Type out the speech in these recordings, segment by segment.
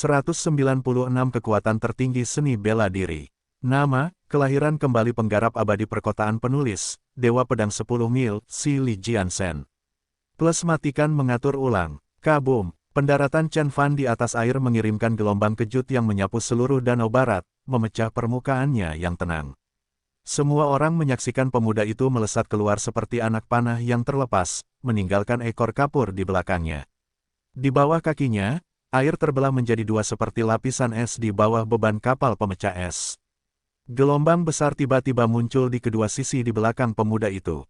196 Kekuatan tertinggi seni bela diri. Nama, kelahiran kembali penggarap abadi perkotaan penulis, Dewa Pedang 10 Mil, Si Li Jiansen. Plus matikan mengatur ulang. Kabum, pendaratan Chen Fan di atas air mengirimkan gelombang kejut yang menyapu seluruh danau barat, memecah permukaannya yang tenang. Semua orang menyaksikan pemuda itu melesat keluar seperti anak panah yang terlepas, meninggalkan ekor kapur di belakangnya. Di bawah kakinya, air terbelah menjadi dua seperti lapisan es di bawah beban kapal pemecah es. Gelombang besar tiba-tiba muncul di kedua sisi di belakang pemuda itu.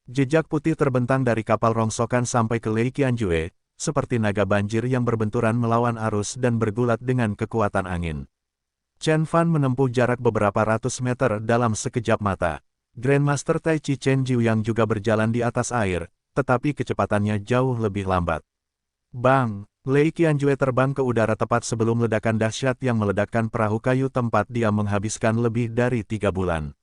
Jejak putih terbentang dari kapal rongsokan sampai ke Lei Qianjue, seperti naga banjir yang berbenturan melawan arus dan bergulat dengan kekuatan angin. Chen Fan menempuh jarak beberapa ratus meter dalam sekejap mata. Grandmaster Tai Chi Chen Jiu yang juga berjalan di atas air, tetapi kecepatannya jauh lebih lambat. Bang! Lei Qianjue terbang ke udara tepat sebelum ledakan dahsyat yang meledakkan perahu kayu tempat dia menghabiskan lebih dari 3 bulan.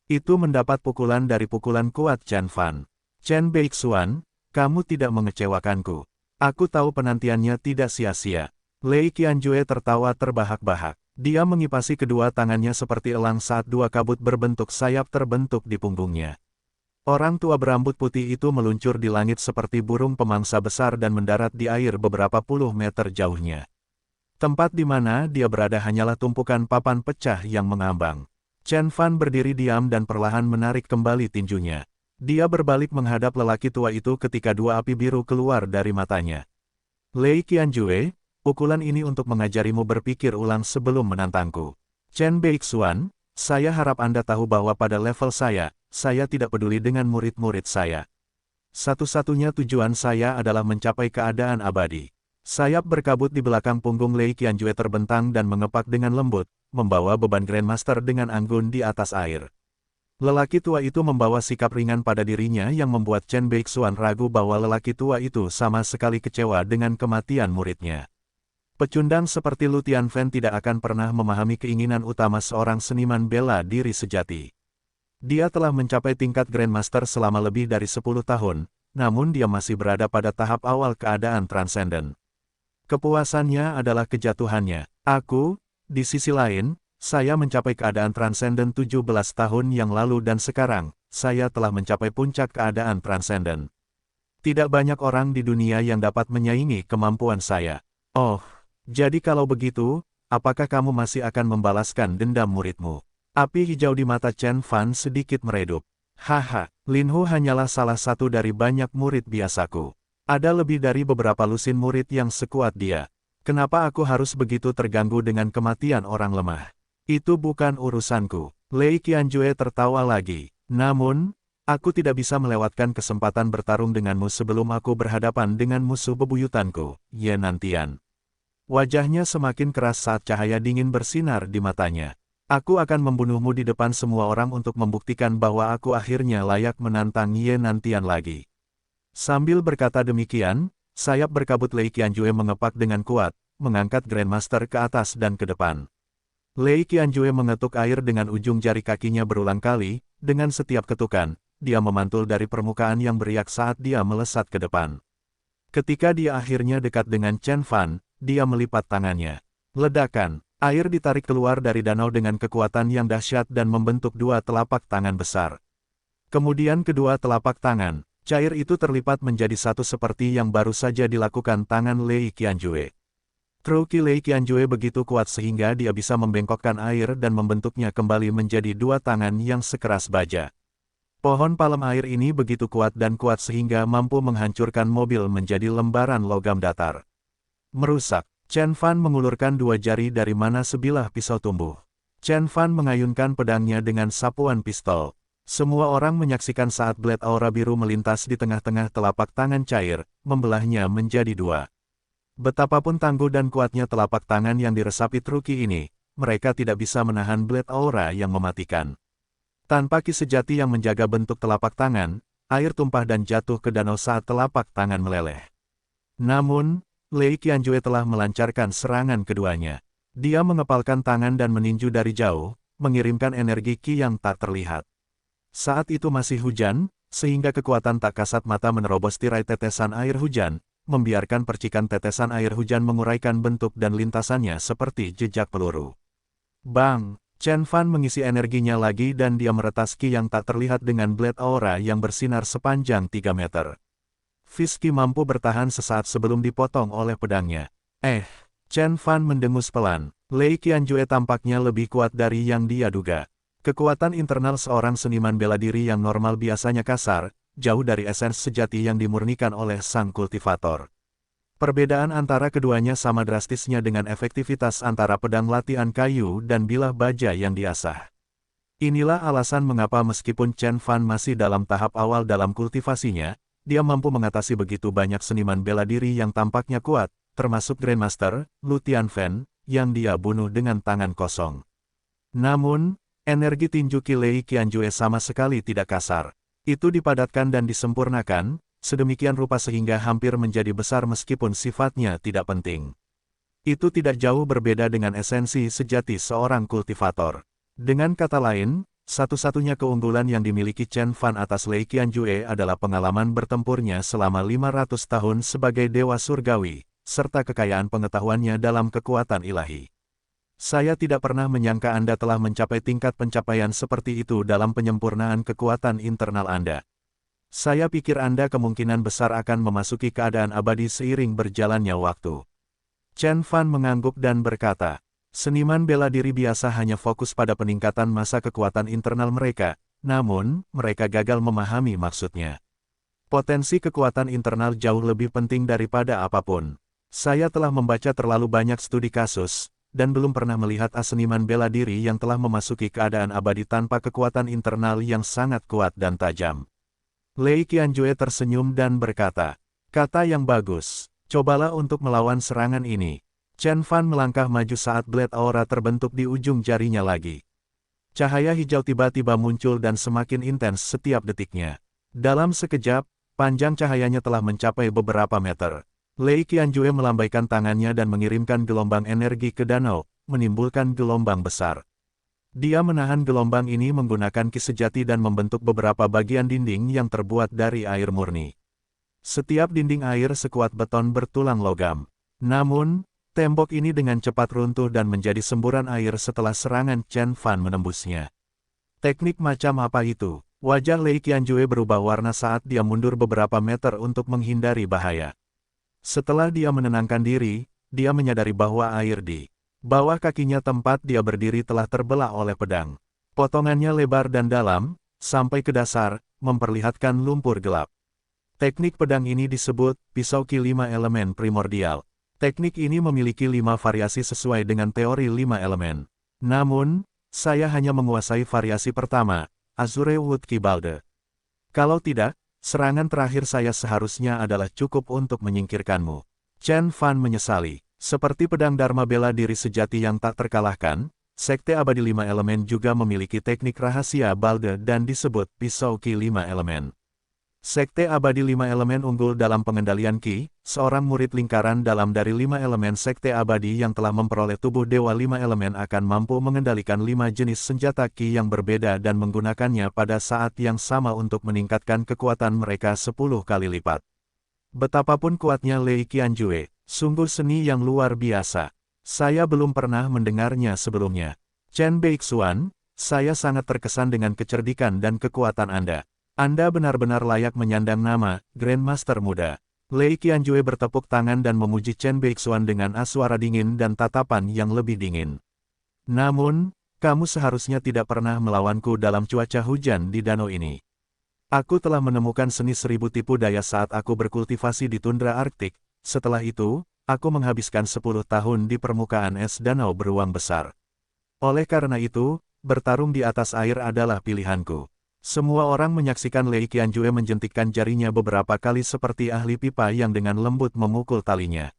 Itu mendapat pukulan dari pukulan kuat Chen Fan. Chen Beixuan, kamu tidak mengecewakanku. Aku tahu penantiannya tidak sia-sia. Lei Qianjue tertawa terbahak-bahak. Dia mengipasi kedua tangannya seperti elang saat dua kabut berbentuk sayap terbentuk di punggungnya. Orang tua berambut putih itu meluncur di langit seperti burung pemangsa besar dan mendarat di air beberapa puluh meter jauhnya. Tempat di mana dia berada hanyalah tumpukan papan pecah yang mengambang. Chen Fan berdiri diam dan perlahan menarik kembali tinjunya. Dia berbalik menghadap lelaki tua itu ketika dua api biru keluar dari matanya. Lei Qianjue, pukulan ini untuk mengajarimu berpikir ulang sebelum menantangku. Chen Beixuan, saya harap Anda tahu bahwa pada level saya tidak peduli dengan murid-murid saya. Satu-satunya tujuan saya adalah mencapai keadaan abadi. Sayap berkabut di belakang punggung Lei Qianjue terbentang dan mengepak dengan lembut, membawa beban Grandmaster dengan anggun di atas air. Lelaki tua itu membawa sikap ringan pada dirinya yang membuat Chen Beixuan ragu bahwa lelaki tua itu sama sekali kecewa dengan kematian muridnya. Pecundang seperti Lu Tianfen tidak akan pernah memahami keinginan utama seorang seniman bela diri sejati. Dia telah mencapai tingkat Grandmaster selama lebih dari 10 tahun, namun dia masih berada pada tahap awal keadaan transenden. Kepuasannya adalah kejatuhannya. Aku, di sisi lain, saya mencapai keadaan transenden 17 tahun yang lalu dan sekarang, saya telah mencapai puncak keadaan transenden. Tidak banyak orang di dunia yang dapat menyaingi kemampuan saya. Oh, jadi kalau begitu, apakah kamu masih akan membalaskan dendam muridmu? Api hijau di mata Chen Fan sedikit meredup. Haha, Lin Hu hanyalah salah satu dari banyak murid biasaku. Ada lebih dari beberapa lusin murid yang sekuat dia. Kenapa aku harus begitu terganggu dengan kematian orang lemah? Itu bukan urusanku. Lei Qianjue tertawa lagi. Namun, aku tidak bisa melewatkan kesempatan bertarung denganmu sebelum aku berhadapan dengan musuh bebuyutanku, Ye Nantian. Wajahnya semakin keras saat cahaya dingin bersinar di matanya. Aku akan membunuhmu di depan semua orang untuk membuktikan bahwa aku akhirnya layak menantang Ye Nantian lagi. Sambil berkata demikian, sayap berkabut Lei Qianjue mengepak dengan kuat, mengangkat Grandmaster ke atas dan ke depan. Lei Qianjue mengetuk air dengan ujung jari kakinya berulang kali, dengan setiap ketukan, dia memantul dari permukaan yang beriak saat dia melesat ke depan. Ketika dia akhirnya dekat dengan Chen Fan, dia melipat tangannya. Ledakan. Air ditarik keluar dari danau dengan kekuatan yang dahsyat dan membentuk dua telapak tangan besar. Kemudian kedua telapak tangan, cair itu terlipat menjadi satu seperti yang baru saja dilakukan tangan Lei Qianjue. Truki Lei Qianjue begitu kuat sehingga dia bisa membengkokkan air dan membentuknya kembali menjadi dua tangan yang sekeras baja. Pohon palem air ini begitu kuat dan kuat sehingga mampu menghancurkan mobil menjadi lembaran logam datar. Merusak. Chen Fan mengulurkan dua jari dari mana sebilah pisau tumbuh. Chen Fan mengayunkan pedangnya dengan sapuan pistol. Semua orang menyaksikan saat blade aura biru melintas di tengah-tengah telapak tangan cair, membelahnya menjadi dua. Betapapun tangguh dan kuatnya telapak tangan yang diresapi Truki ini, mereka tidak bisa menahan blade aura yang mematikan. Tanpa ki sejati yang menjaga bentuk telapak tangan, air tumpah dan jatuh ke danau saat telapak tangan meleleh. Namun, Lei Qianjue telah melancarkan serangan keduanya. Dia mengepalkan tangan dan meninju dari jauh, mengirimkan energi ki yang tak terlihat. Saat itu masih hujan, sehingga kekuatan tak kasat mata menerobos tirai tetesan air hujan, membiarkan percikan tetesan air hujan menguraikan bentuk dan lintasannya seperti jejak peluru. Bang! Chen Fan mengisi energinya lagi dan dia meretas Qi yang tak terlihat dengan blade aura yang bersinar sepanjang 3 meter. Fiski mampu bertahan sesaat sebelum dipotong oleh pedangnya. Chen Fan mendengus pelan. Lei Qianjue tampaknya lebih kuat dari yang dia duga. Kekuatan internal seorang seniman bela diri yang normal biasanya kasar, jauh dari esens sejati yang dimurnikan oleh sang kultivator. Perbedaan antara keduanya sama drastisnya dengan efektivitas antara pedang latihan kayu dan bilah baja yang diasah. Inilah alasan mengapa meskipun Chen Fan masih dalam tahap awal dalam kultivasinya, dia mampu mengatasi begitu banyak seniman bela diri yang tampaknya kuat, termasuk Grandmaster Lu Tianfen, yang dia bunuh dengan tangan kosong. Namun, energi tinju Qi Lei Qianjue sama sekali tidak kasar. Itu dipadatkan dan disempurnakan, sedemikian rupa sehingga hampir menjadi besar meskipun sifatnya tidak penting. Itu tidak jauh berbeda dengan esensi sejati seorang kultivator. Dengan kata lain, satu-satunya keunggulan yang dimiliki Chen Fan atas Lei Qianjue adalah pengalaman bertempurnya selama 500 tahun sebagai dewa surgawi, serta kekayaan pengetahuannya dalam kekuatan ilahi. Saya tidak pernah menyangka Anda telah mencapai tingkat pencapaian seperti itu dalam penyempurnaan kekuatan internal Anda. Saya pikir Anda kemungkinan besar akan memasuki keadaan abadi seiring berjalannya waktu. Chen Fan mengangguk dan berkata, seniman bela diri biasa hanya fokus pada peningkatan masa kekuatan internal mereka, namun, mereka gagal memahami maksudnya. Potensi kekuatan internal jauh lebih penting daripada apapun. Saya telah membaca terlalu banyak studi kasus, dan belum pernah melihat seniman bela diri yang telah memasuki keadaan abadi tanpa kekuatan internal yang sangat kuat dan tajam. Lei Qianjue tersenyum dan berkata, kata yang bagus, cobalah untuk melawan serangan ini. Chen Fan melangkah maju saat blade aura terbentuk di ujung jarinya lagi. Cahaya hijau tiba-tiba muncul dan semakin intens setiap detiknya. Dalam sekejap, panjang cahayanya telah mencapai beberapa meter. Lei Qianjue melambaikan tangannya dan mengirimkan gelombang energi ke danau, menimbulkan gelombang besar. Dia menahan gelombang ini menggunakan Qi sejati dan membentuk beberapa bagian dinding yang terbuat dari air murni. Setiap dinding air sekuat beton bertulang logam. Namun, tembok ini dengan cepat runtuh dan menjadi semburan air setelah serangan Chen Fan menembusnya. Teknik macam apa itu? Wajah Lei Qianjue berubah warna saat dia mundur beberapa meter untuk menghindari bahaya. Setelah dia menenangkan diri, dia menyadari bahwa air di bawah kakinya tempat dia berdiri telah terbelah oleh pedang. Potongannya lebar dan dalam, sampai ke dasar, memperlihatkan lumpur gelap. Teknik pedang ini disebut pisau Qi 5 elemen primordial. Teknik ini memiliki 5 variasi sesuai dengan teori 5 elemen. Namun, saya hanya menguasai variasi pertama, Azure Wood Qi Balde. Kalau tidak, serangan terakhir saya seharusnya adalah cukup untuk menyingkirkanmu. Chen Fan menyesali. Seperti pedang Dharma bela diri sejati yang tak terkalahkan, Sekte Abadi 5 Elemen juga memiliki teknik rahasia balde dan disebut pisau Qi 5 Elemen. Sekte Abadi 5 Elemen unggul dalam pengendalian Qi, seorang murid lingkaran dalam dari 5 elemen Sekte Abadi yang telah memperoleh tubuh Dewa 5 Elemen akan mampu mengendalikan 5 jenis senjata Qi yang berbeda dan menggunakannya pada saat yang sama untuk meningkatkan kekuatan mereka 10 kali lipat. Betapapun kuatnya Lei Qianjue, sungguh seni yang luar biasa. Saya belum pernah mendengarnya sebelumnya. Chen Beixuan, saya sangat terkesan dengan kecerdikan dan kekuatan Anda. Anda benar-benar layak menyandang nama Grandmaster Muda. Lei Qianjue bertepuk tangan dan memuji Chen Beixuan dengan suara dingin dan tatapan yang lebih dingin. Namun, kamu seharusnya tidak pernah melawanku dalam cuaca hujan di danau ini. Aku telah menemukan seni 1000 tipu daya saat aku berkultivasi di tundra Arktik. Setelah itu, aku menghabiskan 10 tahun di permukaan es danau beruang besar. Oleh karena itu, bertarung di atas air adalah pilihanku. Semua orang menyaksikan Lei Qianjue menjentikkan jarinya beberapa kali seperti ahli pipa yang dengan lembut memukul talinya.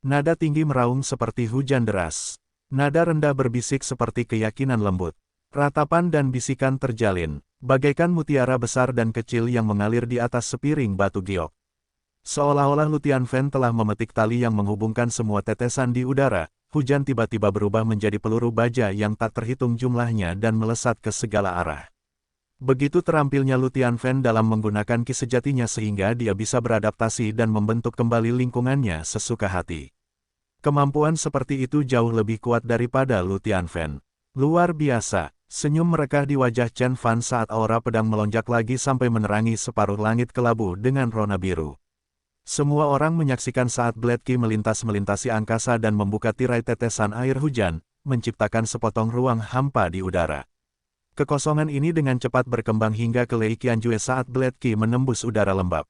Nada tinggi meraung seperti hujan deras. Nada rendah berbisik seperti keyakinan lembut. Ratapan dan bisikan terjalin, bagaikan mutiara besar dan kecil yang mengalir di atas sepiring batu giok. Seolah-olah Lu Tianfen telah memetik tali yang menghubungkan semua tetesan di udara, hujan tiba-tiba berubah menjadi peluru baja yang tak terhitung jumlahnya dan melesat ke segala arah. Begitu terampilnya Lu Tianfen dalam menggunakan ki sejatinya sehingga dia bisa beradaptasi dan membentuk kembali lingkungannya sesuka hati. Kemampuan seperti itu jauh lebih kuat daripada Lu Tianfen. Luar biasa, senyum merekah di wajah Chen Fan saat aura pedang melonjak lagi sampai menerangi separuh langit kelabu dengan rona biru. Semua orang menyaksikan saat Blade Ki melintas-melintasi angkasa dan membuka tirai tetesan air hujan, menciptakan sepotong ruang hampa di udara. Kekosongan ini dengan cepat berkembang hingga ke Lei Qianjue saat Blade Ki menembus udara lembab.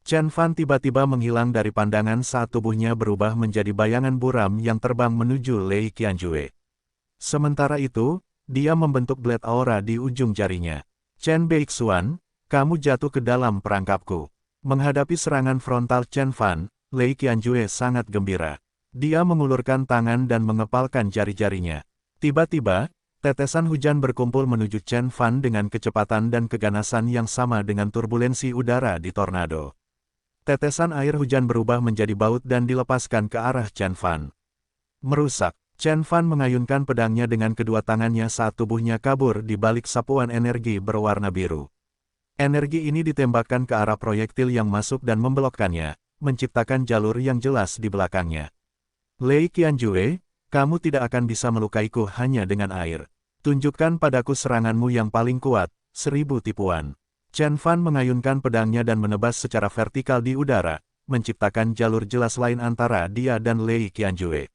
Chen Fan tiba-tiba menghilang dari pandangan saat tubuhnya berubah menjadi bayangan buram yang terbang menuju Lei Qianjue. Sementara itu, dia membentuk blade aura di ujung jarinya. Chen Beixuan, kamu jatuh ke dalam perangkapku. Menghadapi serangan frontal Chen Fan, Lei Qianjue sangat gembira. Dia mengulurkan tangan dan mengepalkan jari-jarinya. Tiba-tiba, tetesan hujan berkumpul menuju Chen Fan dengan kecepatan dan keganasan yang sama dengan turbulensi udara di tornado. Tetesan air hujan berubah menjadi baut dan dilepaskan ke arah Chen Fan. Merusak, Chen Fan mengayunkan pedangnya dengan kedua tangannya saat tubuhnya kabur di balik sapuan energi berwarna biru. Energi ini ditembakkan ke arah proyektil yang masuk dan membelokkannya, menciptakan jalur yang jelas di belakangnya. Lei Qianjue, kamu tidak akan bisa melukaiku hanya dengan air. Tunjukkan padaku seranganmu yang paling kuat, 1000 tipuan. Chen Fan mengayunkan pedangnya dan menebas secara vertikal di udara, menciptakan jalur jelas lain antara dia dan Lei Qianjue.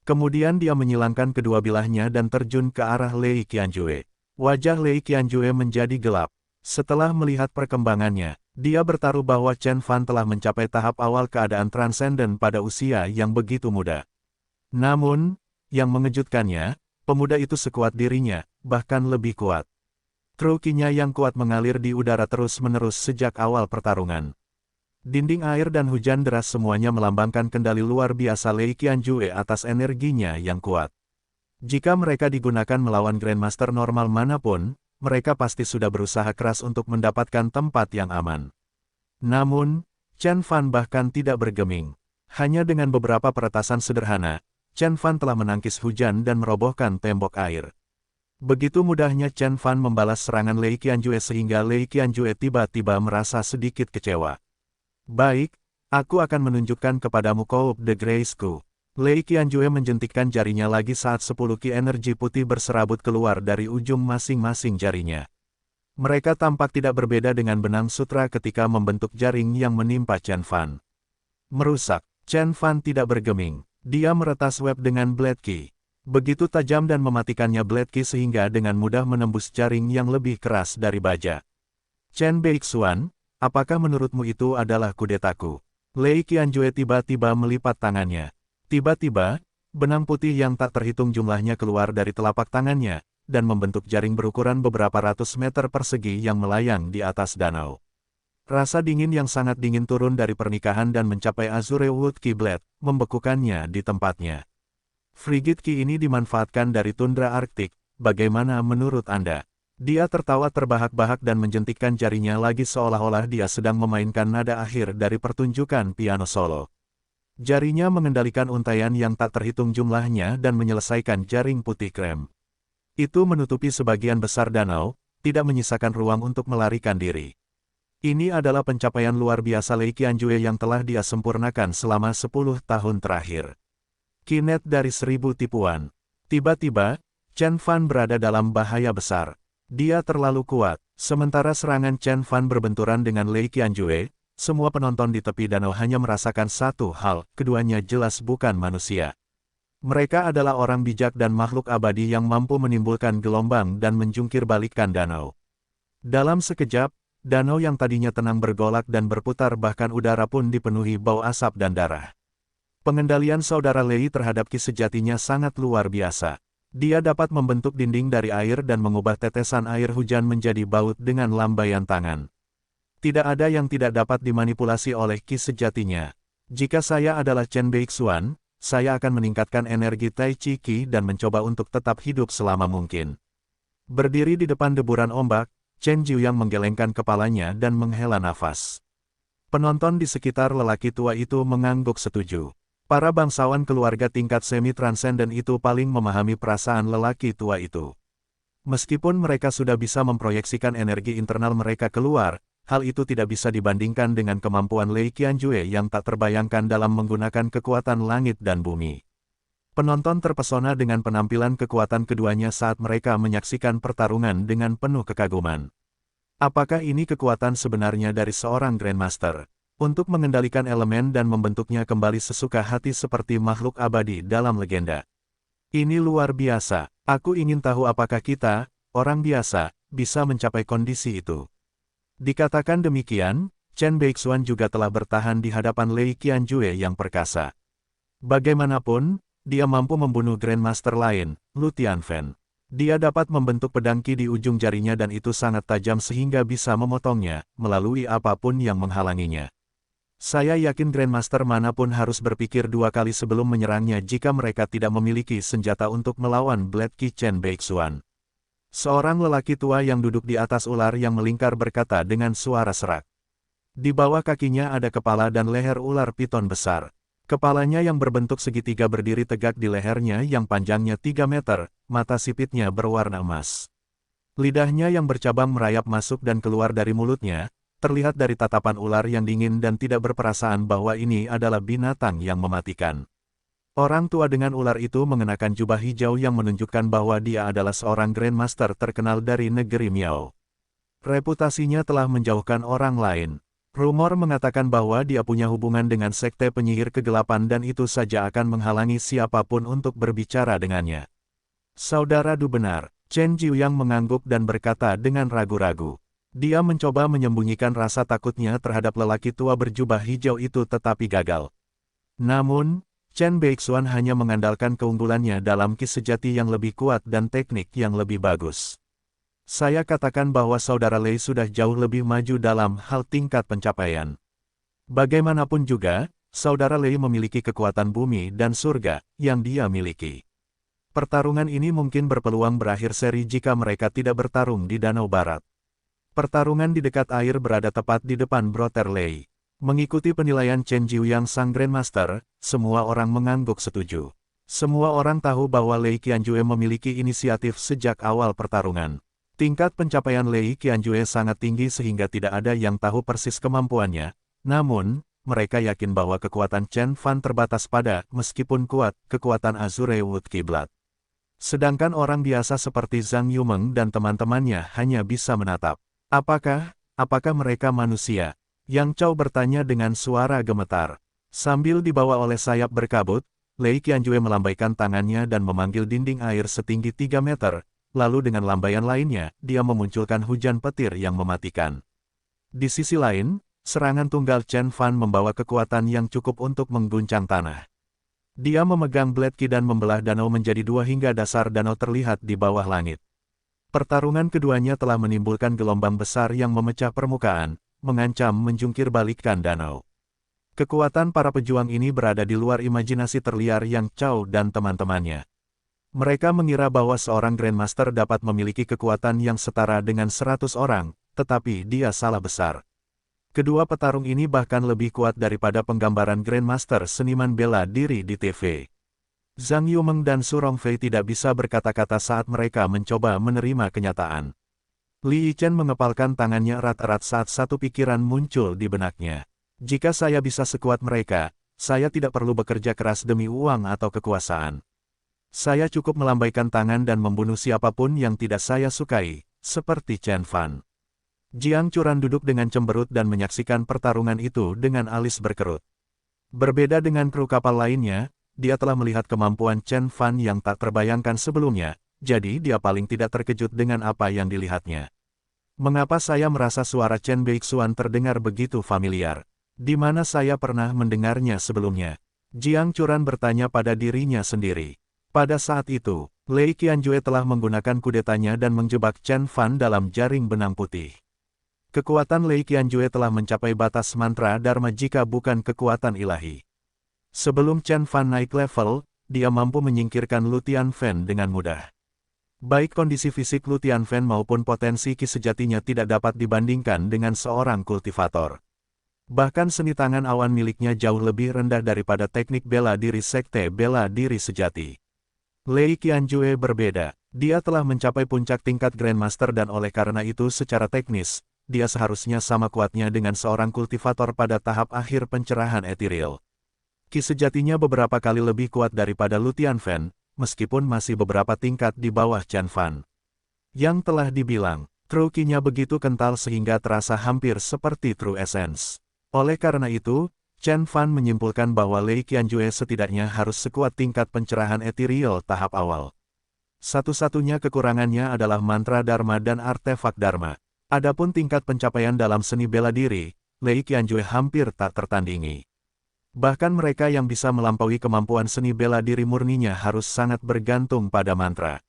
Kemudian dia menyilangkan kedua bilahnya dan terjun ke arah Lei Qianjue. Wajah Lei Qianjue menjadi gelap. Setelah melihat perkembangannya, dia bertaruh bahwa Chen Fan telah mencapai tahap awal keadaan transenden pada usia yang begitu muda. Namun, yang mengejutkannya, pemuda itu sekuat dirinya, bahkan lebih kuat. Trukinya yang kuat mengalir di udara terus-menerus sejak awal pertarungan. Dinding air dan hujan deras semuanya melambangkan kendali luar biasa Lei Qianjue atas energinya yang kuat. Jika mereka digunakan melawan Grandmaster normal manapun, mereka pasti sudah berusaha keras untuk mendapatkan tempat yang aman. Namun, Chen Fan bahkan tidak bergeming. Hanya dengan beberapa peretasan sederhana, Chen Fan telah menangkis hujan dan merobohkan tembok air. Begitu mudahnya Chen Fan membalas serangan Lei Qianjue sehingga Lei Qianjue tiba-tiba merasa sedikit kecewa. Baik, aku akan menunjukkan kepadamu Coup de Grace-ku. Lei Qianjue menjentikkan jarinya lagi saat 10 ki energi putih berserabut keluar dari ujung masing-masing jarinya. Mereka tampak tidak berbeda dengan benang sutra ketika membentuk jaring yang menimpa Chen Fan. Merusak, Chen Fan tidak bergeming. Dia meretas web dengan Blade Ki. Begitu tajam dan mematikannya Blade Ki sehingga dengan mudah menembus jaring yang lebih keras dari baja. Chen Beixuan, apakah menurutmu itu adalah kudetaku? Lei Qianjue tiba-tiba melipat tangannya. Tiba-tiba, benang putih yang tak terhitung jumlahnya keluar dari telapak tangannya, dan membentuk jaring berukuran beberapa ratus meter persegi yang melayang di atas danau. Rasa dingin yang sangat dingin turun dari pernikahan dan mencapai Azure Wood Ki Blade, membekukannya di tempatnya. Frigid Ki ini dimanfaatkan dari tundra Arktik, bagaimana menurut Anda? Dia tertawa terbahak-bahak dan menjentikkan jarinya lagi seolah-olah dia sedang memainkan nada akhir dari pertunjukan piano solo. Jarinya mengendalikan untaian yang tak terhitung jumlahnya dan menyelesaikan jaring putih krem. Itu menutupi sebagian besar danau, tidak menyisakan ruang untuk melarikan diri. Ini adalah pencapaian luar biasa Lei Qianjue yang telah dia sempurnakan selama 10 tahun terakhir. Kinet dari 1000 tipuan. Tiba-tiba, Chen Fan berada dalam bahaya besar. Dia terlalu kuat. Sementara serangan Chen Fan berbenturan dengan Lei Qianjue, semua penonton di tepi danau hanya merasakan satu hal, keduanya jelas bukan manusia. Mereka adalah orang bijak dan makhluk abadi yang mampu menimbulkan gelombang dan menjungkir balikkan danau. Dalam sekejap, danau yang tadinya tenang bergolak dan berputar bahkan udara pun dipenuhi bau asap dan darah. Pengendalian saudara Lei terhadap ki sejatinya sangat luar biasa. Dia dapat membentuk dinding dari air dan mengubah tetesan air hujan menjadi baut dengan lambaian tangan. Tidak ada yang tidak dapat dimanipulasi oleh ki sejatinya. Jika saya adalah Chen Beixuan, saya akan meningkatkan energi Tai Chi Qi dan mencoba untuk tetap hidup selama mungkin. Berdiri di depan deburan ombak, Chen Jiuyang menggelengkan kepalanya dan menghela nafas. Penonton di sekitar lelaki tua itu mengangguk setuju. Para bangsawan keluarga tingkat semi-transenden itu paling memahami perasaan lelaki tua itu. Meskipun mereka sudah bisa memproyeksikan energi internal mereka keluar, hal itu tidak bisa dibandingkan dengan kemampuan Lei Qianjue yang tak terbayangkan dalam menggunakan kekuatan langit dan bumi. Penonton terpesona dengan penampilan kekuatan keduanya saat mereka menyaksikan pertarungan dengan penuh kekaguman. Apakah ini kekuatan sebenarnya dari seorang Grandmaster? Untuk mengendalikan elemen dan membentuknya kembali sesuka hati seperti makhluk abadi dalam legenda. Ini luar biasa. Aku ingin tahu apakah kita, orang biasa, bisa mencapai kondisi itu. Dikatakan demikian, Chen Beixuan juga telah bertahan di hadapan Lei Qianjue yang perkasa. Bagaimanapun, dia mampu membunuh Grandmaster lain, Lu Tianfen. Dia dapat membentuk pedang Qi di ujung jarinya dan itu sangat tajam sehingga bisa memotongnya, melalui apapun yang menghalanginya. Saya yakin Grandmaster manapun harus berpikir dua kali sebelum menyerangnya jika mereka tidak memiliki senjata untuk melawan Blade Qi Chen Beixuan. Seorang lelaki tua yang duduk di atas ular yang melingkar berkata dengan suara serak. Di bawah kakinya ada kepala dan leher ular piton besar. Kepalanya yang berbentuk segitiga berdiri tegak di lehernya yang panjangnya 3 meter, mata sipitnya berwarna emas. Lidahnya yang bercabang merayap masuk dan keluar dari mulutnya, terlihat dari tatapan ular yang dingin dan tidak berperasaan bahwa ini adalah binatang yang mematikan. Orang tua dengan ular itu mengenakan jubah hijau yang menunjukkan bahwa dia adalah seorang Grandmaster terkenal dari negeri Miao. Reputasinya telah menjauhkan orang lain. Rumor mengatakan bahwa dia punya hubungan dengan sekte penyihir kegelapan dan itu saja akan menghalangi siapapun untuk berbicara dengannya. Saudara Du benar, Chen Jiuyang mengangguk dan berkata dengan ragu-ragu. Dia mencoba menyembunyikan rasa takutnya terhadap lelaki tua berjubah hijau itu tetapi gagal. Namun, Chen Beixuan hanya mengandalkan keunggulannya dalam Qi sejati yang lebih kuat dan teknik yang lebih bagus. Saya katakan bahwa Saudara Lei sudah jauh lebih maju dalam hal tingkat pencapaian. Bagaimanapun juga, Saudara Lei memiliki kekuatan bumi dan surga yang dia miliki. Pertarungan ini mungkin berpeluang berakhir seri jika mereka tidak bertarung di Danau Barat. Pertarungan di dekat air berada tepat di depan Brother Lei. Mengikuti penilaian Chen Jiuyang sang Grandmaster, semua orang mengangguk setuju. Semua orang tahu bahwa Lei Qianjue memiliki inisiatif sejak awal pertarungan. Tingkat pencapaian Lei Qianjue sangat tinggi sehingga tidak ada yang tahu persis kemampuannya, namun, mereka yakin bahwa kekuatan Chen Fan terbatas pada, meskipun kuat, kekuatan Azure Wood Kiblat. Sedangkan orang biasa seperti Zhang Yumeng dan teman-temannya hanya bisa menatap. Apakah mereka manusia? Yang Chao bertanya dengan suara gemetar. Sambil dibawa oleh sayap berkabut, Lei Qianjue melambaikan tangannya dan memanggil dinding air setinggi 3 meter, lalu dengan lambaian lainnya, dia memunculkan hujan petir yang mematikan. Di sisi lain, serangan tunggal Chen Fan membawa kekuatan yang cukup untuk mengguncang tanah. Dia memegang Blade Qi dan membelah danau menjadi 2 hingga dasar danau terlihat di bawah langit. Pertarungan keduanya telah menimbulkan gelombang besar yang memecah permukaan, mengancam menjungkir balikkan danau. Kekuatan para pejuang ini berada di luar imajinasi terliar yang Chao dan teman-temannya. Mereka mengira bahwa seorang Grandmaster dapat memiliki kekuatan yang setara dengan 100 orang, tetapi dia salah besar. Kedua petarung ini bahkan lebih kuat daripada penggambaran Grandmaster seniman bela diri di TV. Zhang Yumeng dan Su Rongfei tidak bisa berkata-kata saat mereka mencoba menerima kenyataan. Li Yichen mengepalkan tangannya erat-erat saat satu pikiran muncul di benaknya. Jika saya bisa sekuat mereka, saya tidak perlu bekerja keras demi uang atau kekuasaan. Saya cukup melambaikan tangan dan membunuh siapapun yang tidak saya sukai, seperti Chen Fan. Jiang Churan duduk dengan cemberut dan menyaksikan pertarungan itu dengan alis berkerut. Berbeda dengan kru kapal lainnya, dia telah melihat kemampuan Chen Fan yang tak terbayangkan sebelumnya, jadi dia paling tidak terkejut dengan apa yang dilihatnya. Mengapa saya merasa suara Chen Beixuan terdengar begitu familiar? Di mana saya pernah mendengarnya sebelumnya? Jiang Churan bertanya pada dirinya sendiri. Pada saat itu, Lei Qianjue telah menggunakan kudetanya dan menjebak Chen Fan dalam jaring benang putih. Kekuatan Lei Qianjue telah mencapai batas mantra Dharma jika bukan kekuatan ilahi. Sebelum Chen Fan naik level, dia mampu menyingkirkan Lu Tianfen dengan mudah. Baik kondisi fisik Lu Tianfen maupun potensi Qi sejatinya tidak dapat dibandingkan dengan seorang kultivator. Bahkan seni tangan awan miliknya jauh lebih rendah daripada teknik bela diri sekte bela diri sejati. Lei Qianjue berbeda. Dia telah mencapai puncak tingkat Grandmaster dan oleh karena itu secara teknis, dia seharusnya sama kuatnya dengan seorang kultivator pada tahap akhir pencerahan etiril. Ki sejatinya beberapa kali lebih kuat daripada Lu Tianfen, meskipun masih beberapa tingkat di bawah Chen Fan. Yang telah dibilang, True Ki-nya begitu kental sehingga terasa hampir seperti True Essence. Oleh karena itu, Chen Fan menyimpulkan bahwa Lei Qianjue setidaknya harus sekuat tingkat pencerahan etiril tahap awal. Satu-satunya kekurangannya adalah mantra Dharma dan artefak Dharma. Adapun tingkat pencapaian dalam seni bela diri, Lei Qianjue hampir tak tertandingi. Bahkan mereka yang bisa melampaui kemampuan seni bela diri murninya harus sangat bergantung pada mantra.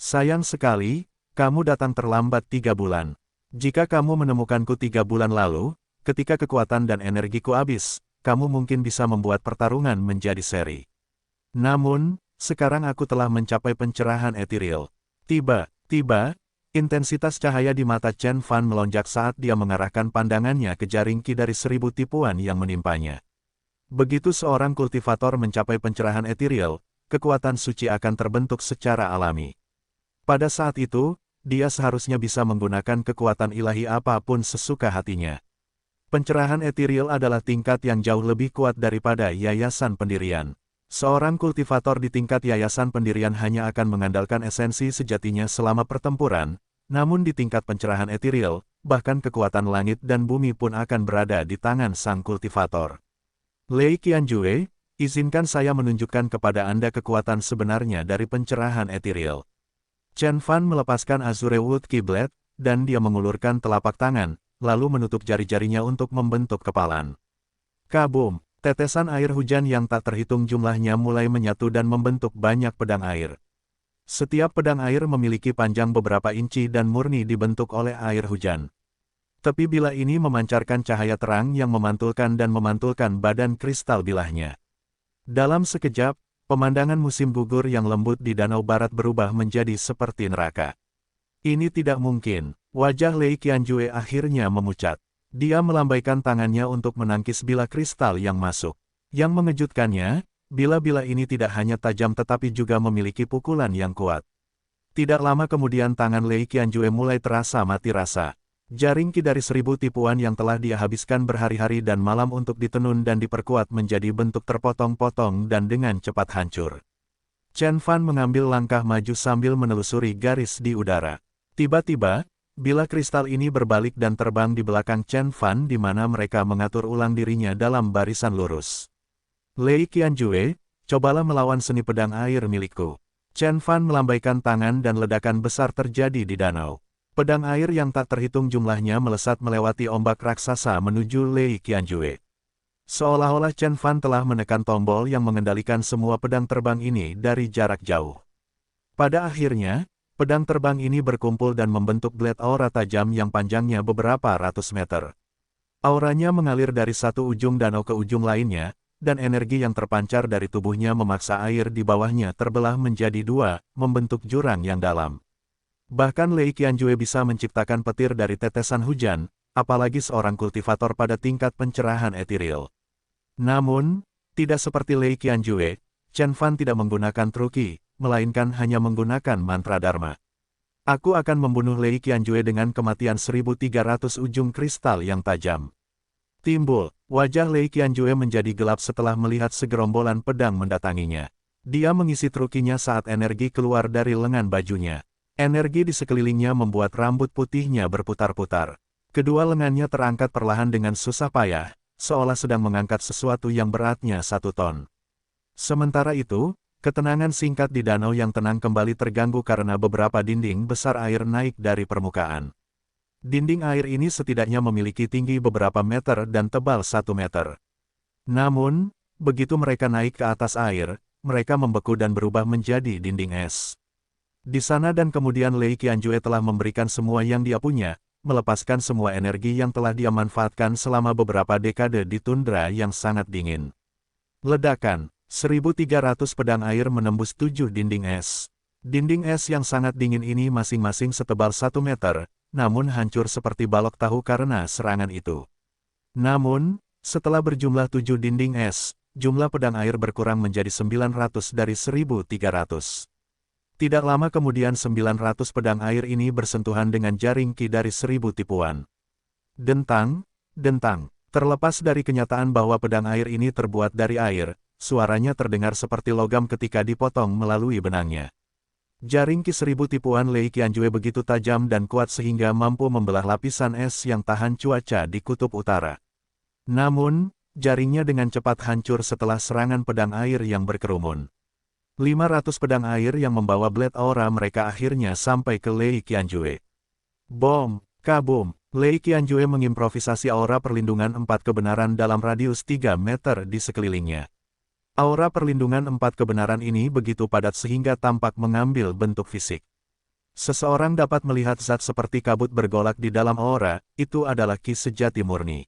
Sayang sekali, kamu datang terlambat 3 bulan. Jika kamu menemukanku 3 bulan lalu, ketika kekuatan dan energiku habis, kamu mungkin bisa membuat pertarungan menjadi seri. Namun, sekarang aku telah mencapai pencerahan etiril. Tiba-tiba, intensitas cahaya di mata Chen Fan melonjak saat dia mengarahkan pandangannya ke jaring Ki dari 1000 tipuan yang menimpanya. Begitu seorang kultivator mencapai pencerahan etiril, kekuatan suci akan terbentuk secara alami. Pada saat itu, dia seharusnya bisa menggunakan kekuatan ilahi apapun sesuka hatinya. Pencerahan etiril adalah tingkat yang jauh lebih kuat daripada yayasan pendirian. Seorang kultivator di tingkat yayasan pendirian hanya akan mengandalkan esensi sejatinya selama pertempuran, namun di tingkat pencerahan etiril, bahkan kekuatan langit dan bumi pun akan berada di tangan sang kultivator. Lei Qianjue, izinkan saya menunjukkan kepada Anda kekuatan sebenarnya dari pencerahan etiril. Chen Fan melepaskan Azure Wood Keyblade, dan dia mengulurkan telapak tangan, lalu menutup jari-jarinya untuk membentuk kepalan. Kabum! Tetesan air hujan yang tak terhitung jumlahnya mulai menyatu dan membentuk banyak pedang air. Setiap pedang air memiliki panjang beberapa inci dan murni dibentuk oleh air hujan. Tepi bila ini memancarkan cahaya terang yang memantulkan badan kristal bilahnya. Dalam sekejap, pemandangan musim gugur yang lembut di danau barat berubah menjadi seperti neraka. Ini tidak mungkin, wajah Lei Qianjue akhirnya memucat. Dia melambaikan tangannya untuk menangkis bila kristal yang masuk. Yang mengejutkannya, bila-bila ini tidak hanya tajam tetapi juga memiliki pukulan yang kuat. Tidak lama kemudian tangan Lei Qianjue mulai terasa mati rasa. Jaring Ki dari 1000 tipuan yang telah dia habiskan berhari-hari dan malam untuk ditenun dan diperkuat menjadi bentuk terpotong-potong dan dengan cepat hancur. Chen Fan mengambil langkah maju sambil menelusuri garis di udara. Tiba-tiba, bila kristal ini berbalik dan terbang di belakang Chen Fan di mana mereka mengatur ulang dirinya dalam barisan lurus. Lei Qianjue, cobalah melawan seni pedang air milikku. Chen Fan melambaikan tangan dan ledakan besar terjadi di danau. Pedang air yang tak terhitung jumlahnya melesat melewati ombak raksasa menuju Lei Qianjue. Seolah-olah Chen Fan telah menekan tombol yang mengendalikan semua pedang terbang ini dari jarak jauh. Pada akhirnya, pedang terbang ini berkumpul dan membentuk blade aura tajam yang panjangnya beberapa ratus meter. Auranya mengalir dari satu ujung danau ke ujung lainnya, dan energi yang terpancar dari tubuhnya memaksa air di bawahnya terbelah menjadi dua, membentuk jurang yang dalam. Bahkan Lei Qianjue bisa menciptakan petir dari tetesan hujan, apalagi seorang kultivator pada tingkat pencerahan etiril. Namun, tidak seperti Lei Qianjue, Chen Fan tidak menggunakan True Ki, melainkan hanya menggunakan mantra Dharma. Aku akan membunuh Lei Qianjue dengan kematian 1300 ujung kristal yang tajam. Timbul, wajah Lei Qianjue menjadi gelap setelah melihat segerombolan pedang mendatanginya. Dia mengisi True Ki-nya saat energi keluar dari lengan bajunya. Energi di sekelilingnya membuat rambut putihnya berputar-putar. Kedua lengannya terangkat perlahan dengan susah payah, seolah sedang mengangkat sesuatu yang beratnya 1 ton. Sementara itu, ketenangan singkat di danau yang tenang kembali terganggu karena beberapa dinding besar air naik dari permukaan. Dinding air ini setidaknya memiliki tinggi beberapa meter dan tebal 1 meter. Namun, begitu mereka naik ke atas air, mereka membeku dan berubah menjadi dinding es. Di sana dan kemudian Lei Qianjue telah memberikan semua yang dia punya, melepaskan semua energi yang telah dia manfaatkan selama beberapa dekade di tundra yang sangat dingin. Ledakan. 1300 pedang air menembus 7 dinding es. Dinding es yang sangat dingin ini masing-masing setebal 1 meter, namun hancur seperti balok tahu karena serangan itu. Namun, setelah berjumlah 7 dinding es, jumlah pedang air berkurang menjadi 900 dari 1300. Tidak lama kemudian 900 pedang air ini bersentuhan dengan jaring ki dari 1000 tipuan. Dentang, dentang. Terlepas dari kenyataan bahwa pedang air ini terbuat dari air, suaranya terdengar seperti logam ketika dipotong melalui benangnya. Jaring ki 1000 tipuan Lei Qianjue begitu tajam dan kuat sehingga mampu membelah lapisan es yang tahan cuaca di kutub utara. Namun, jaringnya dengan cepat hancur setelah serangan pedang air yang berkerumun. 500 pedang air yang membawa blade aura mereka akhirnya sampai ke Lei Qianjue. Bom, kabum, Lei Qianjue mengimprovisasi aura perlindungan 4 kebenaran dalam radius 3 meter di sekelilingnya. Aura perlindungan 4 kebenaran ini begitu padat sehingga tampak mengambil bentuk fisik. Seseorang dapat melihat zat seperti kabut bergolak di dalam aura, itu adalah ki sejati murni.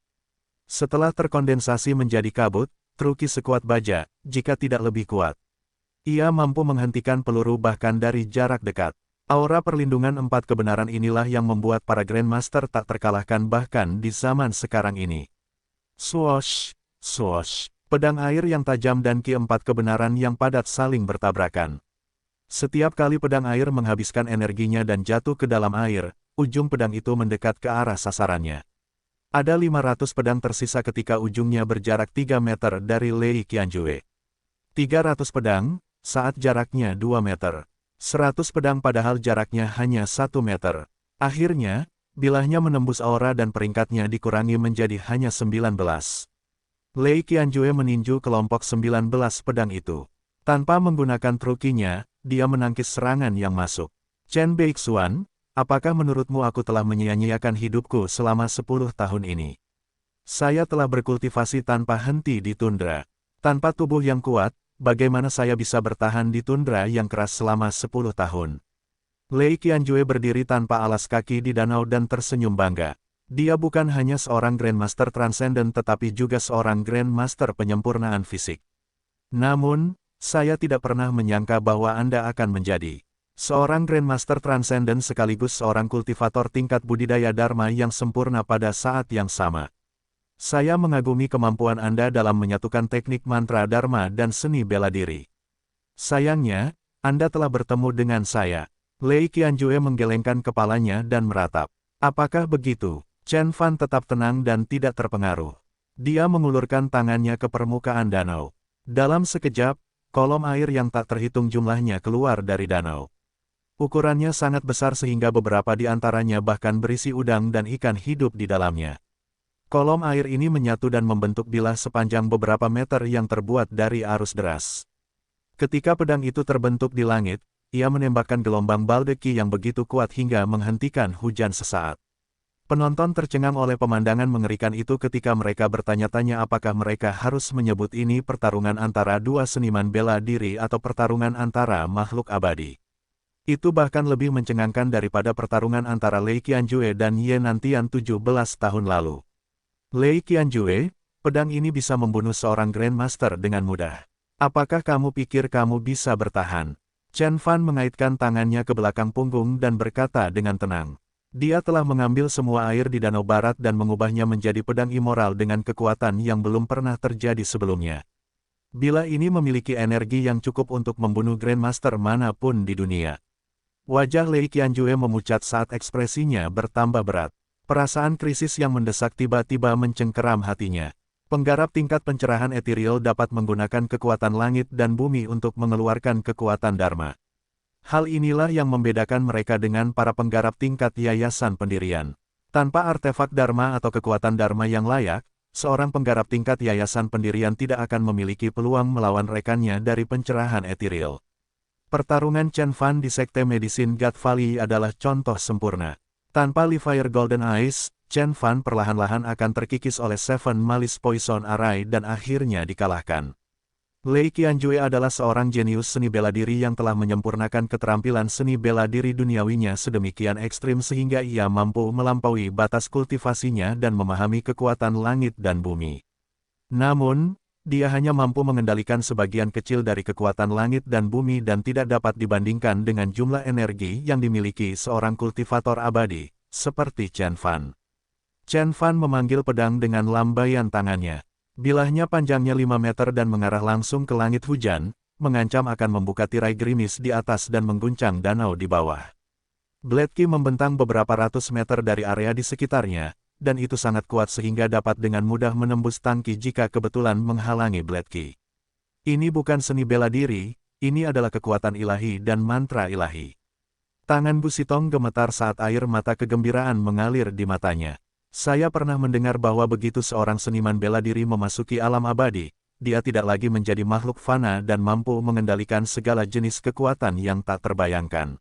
Setelah terkondensasi menjadi kabut, truki sekuat baja, jika tidak lebih kuat. Ia mampu menghentikan peluru bahkan dari jarak dekat. Aura perlindungan 4 kebenaran inilah yang membuat para Grandmaster tak terkalahkan bahkan di zaman sekarang ini. Swoosh, swoosh, pedang air yang tajam dan ki 4 kebenaran yang padat saling bertabrakan. Setiap kali pedang air menghabiskan energinya dan jatuh ke dalam air, ujung pedang itu mendekat ke arah sasarannya. Ada 500 pedang tersisa ketika ujungnya berjarak 3 meter dari Lei Qianjue. 300 pedang, saat jaraknya 2 meter. 100 pedang padahal jaraknya hanya 1 meter. Akhirnya, bilahnya menembus aura dan peringkatnya dikurangi menjadi hanya 19. Lei Qianjue meninju kelompok 19 pedang itu. Tanpa menggunakan trukinya, dia menangkis serangan yang masuk. Chen Beixuan, apakah menurutmu aku telah menyia-nyiakan hidupku selama 10 tahun ini? Saya telah berkultivasi tanpa henti di tundra. Tanpa tubuh yang kuat, bagaimana saya bisa bertahan di tundra yang keras selama 10 tahun? Lei Qianjue berdiri tanpa alas kaki di danau dan tersenyum bangga. Dia bukan hanya seorang Grandmaster Transcendent tetapi juga seorang Grandmaster penyempurnaan fisik. Namun, saya tidak pernah menyangka bahwa Anda akan menjadi seorang Grandmaster Transcendent sekaligus seorang kultivator tingkat budidaya Dharma yang sempurna pada saat yang sama. Saya mengagumi kemampuan Anda dalam menyatukan teknik mantra Dharma dan seni bela diri. Sayangnya, Anda telah bertemu dengan saya. Lei Qianjue menggelengkan kepalanya dan meratap. Apakah begitu? Chen Fan tetap tenang dan tidak terpengaruh. Dia mengulurkan tangannya ke permukaan danau. Dalam sekejap, kolom air yang tak terhitung jumlahnya keluar dari danau. Ukurannya sangat besar sehingga beberapa di antaranya bahkan berisi udang dan ikan hidup di dalamnya. Kolom air ini menyatu dan membentuk bilah sepanjang beberapa meter yang terbuat dari arus deras. Ketika pedang itu terbentuk di langit, ia menembakkan gelombang baldeki yang begitu kuat hingga menghentikan hujan sesaat. Penonton tercengang oleh pemandangan mengerikan itu ketika mereka bertanya-tanya apakah mereka harus menyebut ini pertarungan antara dua seniman bela diri atau pertarungan antara makhluk abadi. Itu bahkan lebih mencengangkan daripada pertarungan antara Lei Qianjue dan Ye Nantian 17 tahun lalu. Lei Qianjue, pedang ini bisa membunuh seorang Grandmaster dengan mudah. Apakah kamu pikir kamu bisa bertahan? Chen Fan mengaitkan tangannya ke belakang punggung dan berkata dengan tenang. Dia telah mengambil semua air di Danau Barat dan mengubahnya menjadi pedang immoral dengan kekuatan yang belum pernah terjadi sebelumnya. Bila ini memiliki energi yang cukup untuk membunuh Grandmaster manapun di dunia. Wajah Lei Qianjue memucat saat ekspresinya bertambah berat. Perasaan krisis yang mendesak tiba-tiba mencengkeram hatinya. Penggarap tingkat pencerahan etiril dapat menggunakan kekuatan langit dan bumi untuk mengeluarkan kekuatan Dharma. Hal inilah yang membedakan mereka dengan para penggarap tingkat yayasan pendirian. Tanpa artefak Dharma atau kekuatan Dharma yang layak, seorang penggarap tingkat yayasan pendirian tidak akan memiliki peluang melawan rekannya dari pencerahan etiril. Pertarungan Chen Fan di Sekte Medicine God Valley adalah contoh sempurna. Tanpa Fire Golden Eyes, Chen Fan perlahan-lahan akan terkikis oleh Seven Malice Poison Array dan akhirnya dikalahkan. Lei Qianjue adalah seorang jenius seni bela diri yang telah menyempurnakan keterampilan seni bela diri duniawinya sedemikian ekstrim sehingga ia mampu melampaui batas kultivasinya dan memahami kekuatan langit dan bumi. Namun, dia hanya mampu mengendalikan sebagian kecil dari kekuatan langit dan bumi dan tidak dapat dibandingkan dengan jumlah energi yang dimiliki seorang kultivator abadi, seperti Chen Fan. Chen Fan memanggil pedang dengan lambaian tangannya. Bilahnya panjangnya 5 meter dan mengarah langsung ke langit hujan, mengancam akan membuka tirai gerimis di atas dan mengguncang danau di bawah. Bledki membentang beberapa ratus meter dari area di sekitarnya, dan itu sangat kuat sehingga dapat dengan mudah menembus tangki jika kebetulan menghalangi Bledki. Ini bukan seni bela diri, ini adalah kekuatan ilahi dan mantra ilahi. Tangan Bu Sitong gemetar saat air mata kegembiraan mengalir di matanya. Saya pernah mendengar bahwa begitu seorang seniman bela diri memasuki alam abadi, dia tidak lagi menjadi makhluk fana dan mampu mengendalikan segala jenis kekuatan yang tak terbayangkan.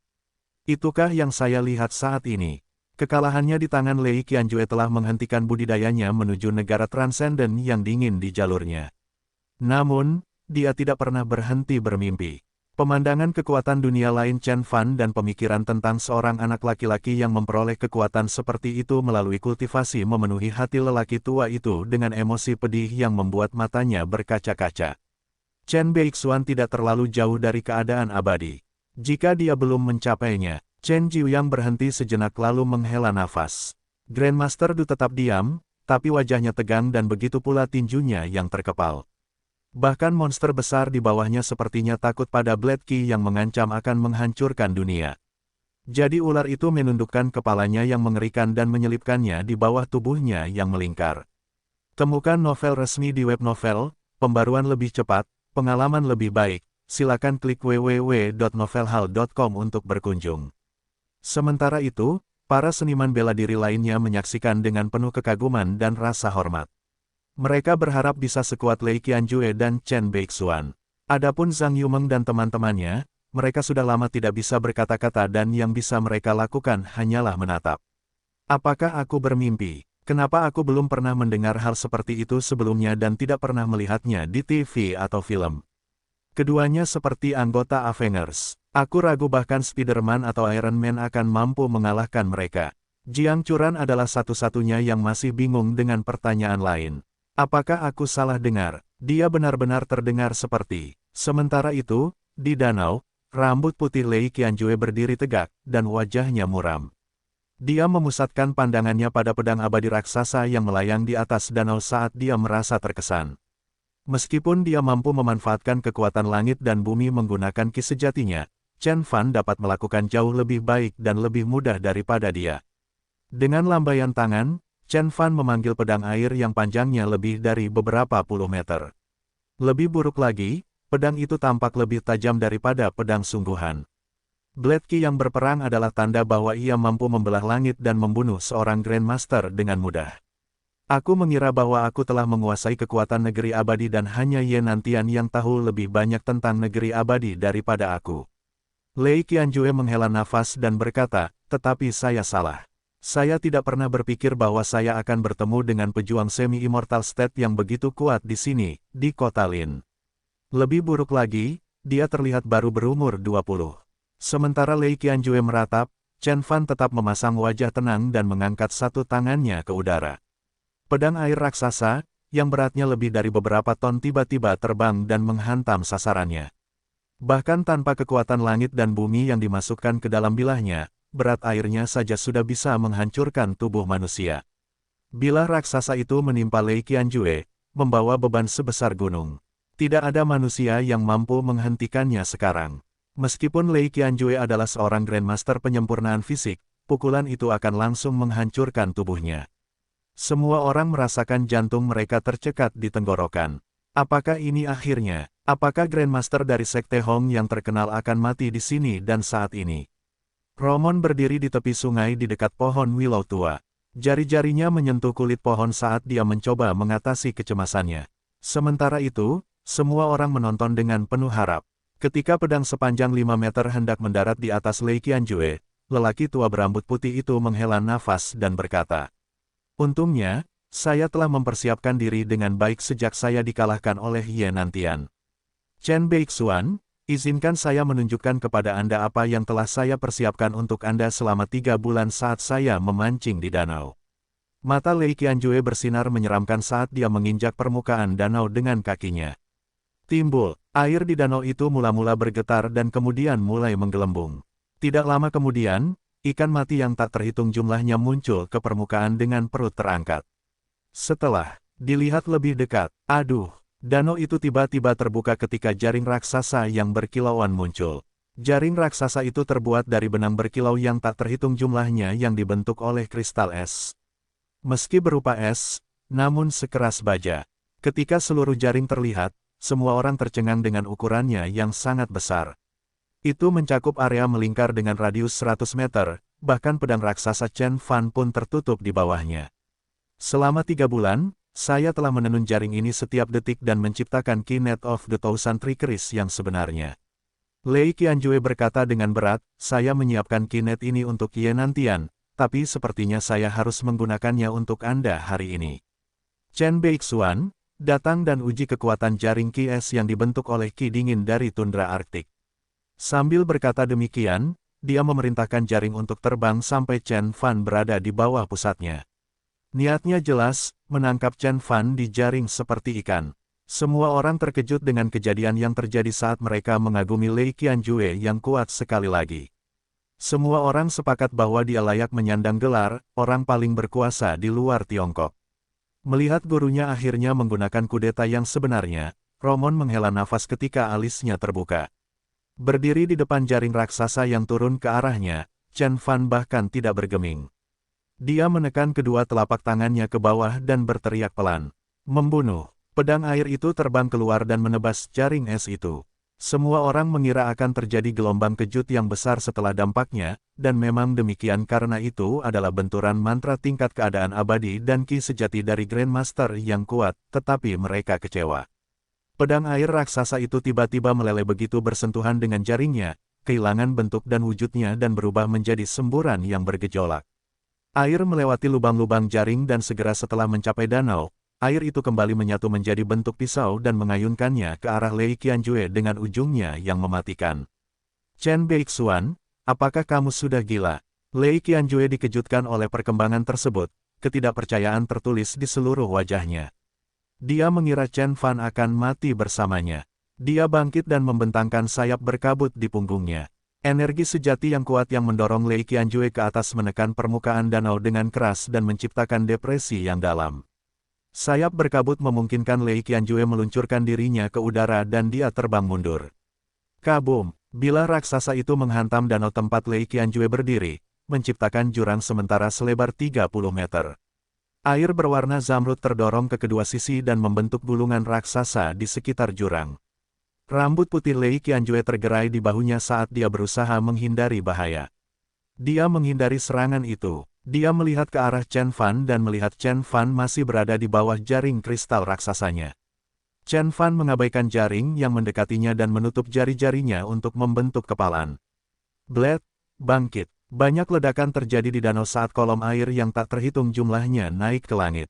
Itukah yang saya lihat saat ini? Kekalahannya di tangan Lei Qianjue telah menghentikan budidayanya menuju negara transenden yang dingin di jalurnya. Namun, dia tidak pernah berhenti bermimpi. Pemandangan kekuatan dunia lain Chen Fan dan pemikiran tentang seorang anak laki-laki yang memperoleh kekuatan seperti itu melalui kultivasi memenuhi hati lelaki tua itu dengan emosi pedih yang membuat matanya berkaca-kaca. Chen Beixuan tidak terlalu jauh dari keadaan abadi. Jika dia belum mencapainya, Chen Jiuyang berhenti sejenak lalu menghela nafas. Grandmaster Du tetap diam, tapi wajahnya tegang dan begitu pula tinjunya yang terkepal. Bahkan monster besar di bawahnya sepertinya takut pada Bledki yang mengancam akan menghancurkan dunia. Jadi ular itu menundukkan kepalanya yang mengerikan dan menyelipkannya di bawah tubuhnya yang melingkar. Temukan novel resmi di web novel, pembaruan lebih cepat, pengalaman lebih baik, silakan klik www.novelhal.com untuk berkunjung. Sementara itu, para seniman bela diri lainnya menyaksikan dengan penuh kekaguman dan rasa hormat. Mereka berharap bisa sekuat Lei Qianjue dan Chen Beixuan. Adapun Zhang Yumeng dan teman-temannya, mereka sudah lama tidak bisa berkata-kata dan yang bisa mereka lakukan hanyalah menatap. Apakah aku bermimpi? Kenapa aku belum pernah mendengar hal seperti itu sebelumnya dan tidak pernah melihatnya di TV atau film? Keduanya seperti anggota Avengers. Aku ragu bahkan Spider-Man atau Iron Man akan mampu mengalahkan mereka. Jiang Churan adalah satu-satunya yang masih bingung dengan pertanyaan lain. Apakah aku salah dengar? Dia benar-benar terdengar seperti. Sementara itu, di danau, rambut putih Lei Qianjue berdiri tegak, dan wajahnya muram. Dia memusatkan pandangannya pada pedang abadi raksasa yang melayang di atas danau saat dia merasa terkesan. Meskipun dia mampu memanfaatkan kekuatan langit dan bumi menggunakan ki sejatinya, Chen Fan dapat melakukan jauh lebih baik dan lebih mudah daripada dia. Dengan lambaian tangan, Chen Fan memanggil pedang air yang panjangnya lebih dari beberapa puluh meter. Lebih buruk lagi, pedang itu tampak lebih tajam daripada pedang sungguhan. Bledki yang berperang adalah tanda bahwa ia mampu membelah langit dan membunuh seorang Grandmaster dengan mudah. Aku mengira bahwa aku telah menguasai kekuatan negeri abadi dan hanya Ye Nantian yang tahu lebih banyak tentang negeri abadi daripada aku. Lei Qianjue menghela nafas dan berkata, tetapi saya salah. Saya tidak pernah berpikir bahwa saya akan bertemu dengan pejuang semi-immortal state yang begitu kuat di sini, di kota Lin. Lebih buruk lagi, dia terlihat baru berumur 20. Sementara Lei Qianjue meratap, Chen Fan tetap memasang wajah tenang dan mengangkat satu tangannya ke udara. Pedang air raksasa, yang beratnya lebih dari beberapa ton tiba-tiba terbang dan menghantam sasarannya. Bahkan tanpa kekuatan langit dan bumi yang dimasukkan ke dalam bilahnya, berat airnya saja sudah bisa menghancurkan tubuh manusia. Bilah raksasa itu menimpa Lei Qianjue, membawa beban sebesar gunung. Tidak ada manusia yang mampu menghentikannya sekarang. Meskipun Lei Qianjue adalah seorang Grandmaster penyempurnaan fisik, pukulan itu akan langsung menghancurkan tubuhnya. Semua orang merasakan jantung mereka tercekat di tenggorokan. Apakah ini akhirnya? Apakah Grandmaster dari Sekte Hong yang terkenal akan mati di sini dan saat ini? Romon berdiri di tepi sungai di dekat pohon willow tua. Jari-jarinya menyentuh kulit pohon saat dia mencoba mengatasi kecemasannya. Sementara itu, semua orang menonton dengan penuh harap. Ketika pedang sepanjang 5 meter hendak mendarat di atas Lei Qianjue, lelaki tua berambut putih itu menghela nafas dan berkata, "Untungnya, saya telah mempersiapkan diri dengan baik sejak saya dikalahkan oleh Ye Nantian. Chen Beixuan, izinkan saya menunjukkan kepada Anda apa yang telah saya persiapkan untuk Anda selama 3 bulan saat saya memancing di danau." Mata Lei Qianjue bersinar menyeramkan saat dia menginjak permukaan danau dengan kakinya. Timbul, air di danau itu mula-mula bergetar dan kemudian mulai menggelembung. Tidak lama kemudian, ikan mati yang tak terhitung jumlahnya muncul ke permukaan dengan perut terangkat. Setelah dilihat lebih dekat, aduh, Danau itu tiba-tiba terbuka ketika jaring raksasa yang berkilauan muncul. Jaring raksasa itu terbuat dari benang berkilau yang tak terhitung jumlahnya yang dibentuk oleh kristal es. Meski berupa es, namun sekeras baja. Ketika seluruh jaring terlihat, semua orang tercengang dengan ukurannya yang sangat besar. Itu mencakup area melingkar dengan radius 100 meter, bahkan pedang raksasa Chen Fan pun tertutup di bawahnya. Selama 3 bulan, saya telah menenun jaring ini setiap detik dan menciptakan Kinet of the Thousand Trickeries yang sebenarnya. Lei Qianjue berkata dengan berat, saya menyiapkan Kinet ini untuk Ye Nantian, tapi sepertinya saya harus menggunakannya untuk Anda hari ini. Chen Beixuan, datang dan uji kekuatan jaring Qi Es yang dibentuk oleh Qi dingin dari tundra Arktik. Sambil berkata demikian, dia memerintahkan jaring untuk terbang sampai Chen Fan berada di bawah pusatnya. Niatnya jelas, menangkap Chen Fan di jaring seperti ikan. Semua orang terkejut dengan kejadian yang terjadi saat mereka mengagumi Lei Qianjue yang kuat sekali lagi. Semua orang sepakat bahwa dia layak menyandang gelar, orang paling berkuasa di luar Tiongkok. Melihat gurunya akhirnya menggunakan kudeta yang sebenarnya, Romon menghela nafas ketika alisnya terbuka. Berdiri di depan jaring raksasa yang turun ke arahnya, Chen Fan bahkan tidak bergeming. Dia menekan kedua telapak tangannya ke bawah dan berteriak pelan. Membunuh. Pedang air itu terbang keluar dan menebas jaring es itu. Semua orang mengira akan terjadi gelombang kejut yang besar setelah dampaknya, dan memang demikian karena itu adalah benturan mantra tingkat keadaan abadi dan ki sejati dari Grandmaster yang kuat, tetapi mereka kecewa. Pedang air raksasa itu tiba-tiba meleleh begitu bersentuhan dengan jaringnya, kehilangan bentuk dan wujudnya dan berubah menjadi semburan yang bergejolak. Air melewati lubang-lubang jaring dan segera setelah mencapai danau, air itu kembali menyatu menjadi bentuk pisau dan mengayunkannya ke arah Lei Qianjue dengan ujungnya yang mematikan. Chen Beixuan, apakah kamu sudah gila? Lei Qianjue dikejutkan oleh perkembangan tersebut, ketidakpercayaan tertulis di seluruh wajahnya. Dia mengira Chen Fan akan mati bersamanya. Dia bangkit dan membentangkan sayap berkabut di punggungnya. Energi sejati yang kuat yang mendorong Lei Qianjue ke atas menekan permukaan danau dengan keras dan menciptakan depresi yang dalam. Sayap berkabut memungkinkan Lei Qianjue meluncurkan dirinya ke udara dan dia terbang mundur. Kabum! Bilah raksasa itu menghantam danau tempat Lei Qianjue berdiri, menciptakan jurang sementara selebar 30 meter. Air berwarna zamrud terdorong ke kedua sisi dan membentuk gulungan raksasa di sekitar jurang. Rambut putih Lei Qianjue tergerai di bahunya saat dia berusaha menghindari bahaya. Dia menghindari serangan itu. Dia melihat ke arah Chen Fan dan melihat Chen Fan masih berada di bawah jaring kristal raksasanya. Chen Fan mengabaikan jaring yang mendekatinya dan menutup jari-jarinya untuk membentuk kepalan. Bled, bangkit. Banyak ledakan terjadi di danau saat kolom air yang tak terhitung jumlahnya naik ke langit.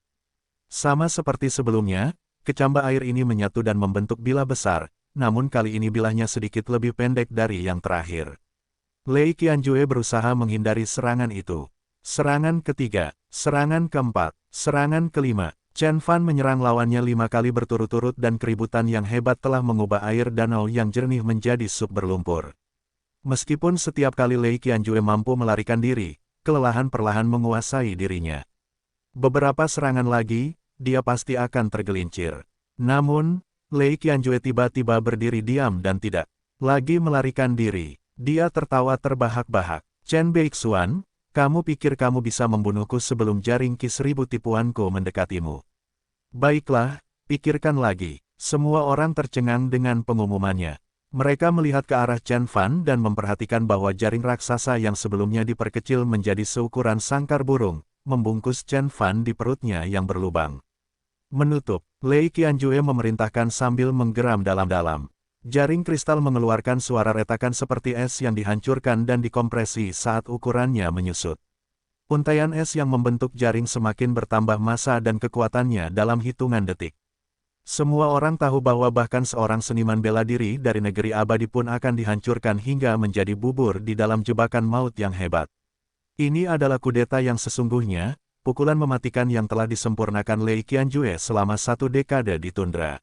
Sama seperti sebelumnya, kecamba air ini menyatu dan membentuk bilah besar, namun kali ini bilahnya sedikit lebih pendek dari yang terakhir. Lei Qianjue berusaha menghindari serangan itu. Serangan ketiga, serangan keempat, serangan kelima. Chen Fan menyerang lawannya 5 kali berturut-turut dan keributan yang hebat telah mengubah air danau yang jernih menjadi sup berlumpur. Meskipun setiap kali Lei Qianjue mampu melarikan diri, kelelahan perlahan menguasai dirinya. Beberapa serangan lagi, dia pasti akan tergelincir. Namun, Lei Qianjue tiba-tiba berdiri diam dan tidak lagi melarikan diri. Dia tertawa terbahak-bahak. Chen Beixuan, kamu pikir kamu bisa membunuhku sebelum jaring Ki 1000 tipuanku mendekatimu? Baiklah, pikirkan lagi. Semua orang tercengang dengan pengumumannya. Mereka melihat ke arah Chen Fan dan memperhatikan bahwa jaring raksasa yang sebelumnya diperkecil menjadi seukuran sangkar burung, membungkus Chen Fan di perutnya yang berlubang. Menutup, Lei Qianjue memerintahkan sambil menggeram dalam-dalam. Jaring kristal mengeluarkan suara retakan seperti es yang dihancurkan dan dikompresi saat ukurannya menyusut. Untaian es yang membentuk jaring semakin bertambah massa dan kekuatannya dalam hitungan detik. Semua orang tahu bahwa bahkan seorang seniman bela diri dari negeri abadi pun akan dihancurkan hingga menjadi bubur di dalam jebakan maut yang hebat. Ini adalah kudeta yang sesungguhnya, pukulan mematikan yang telah disempurnakan Lei Qianjue selama 1 dekade di tundra.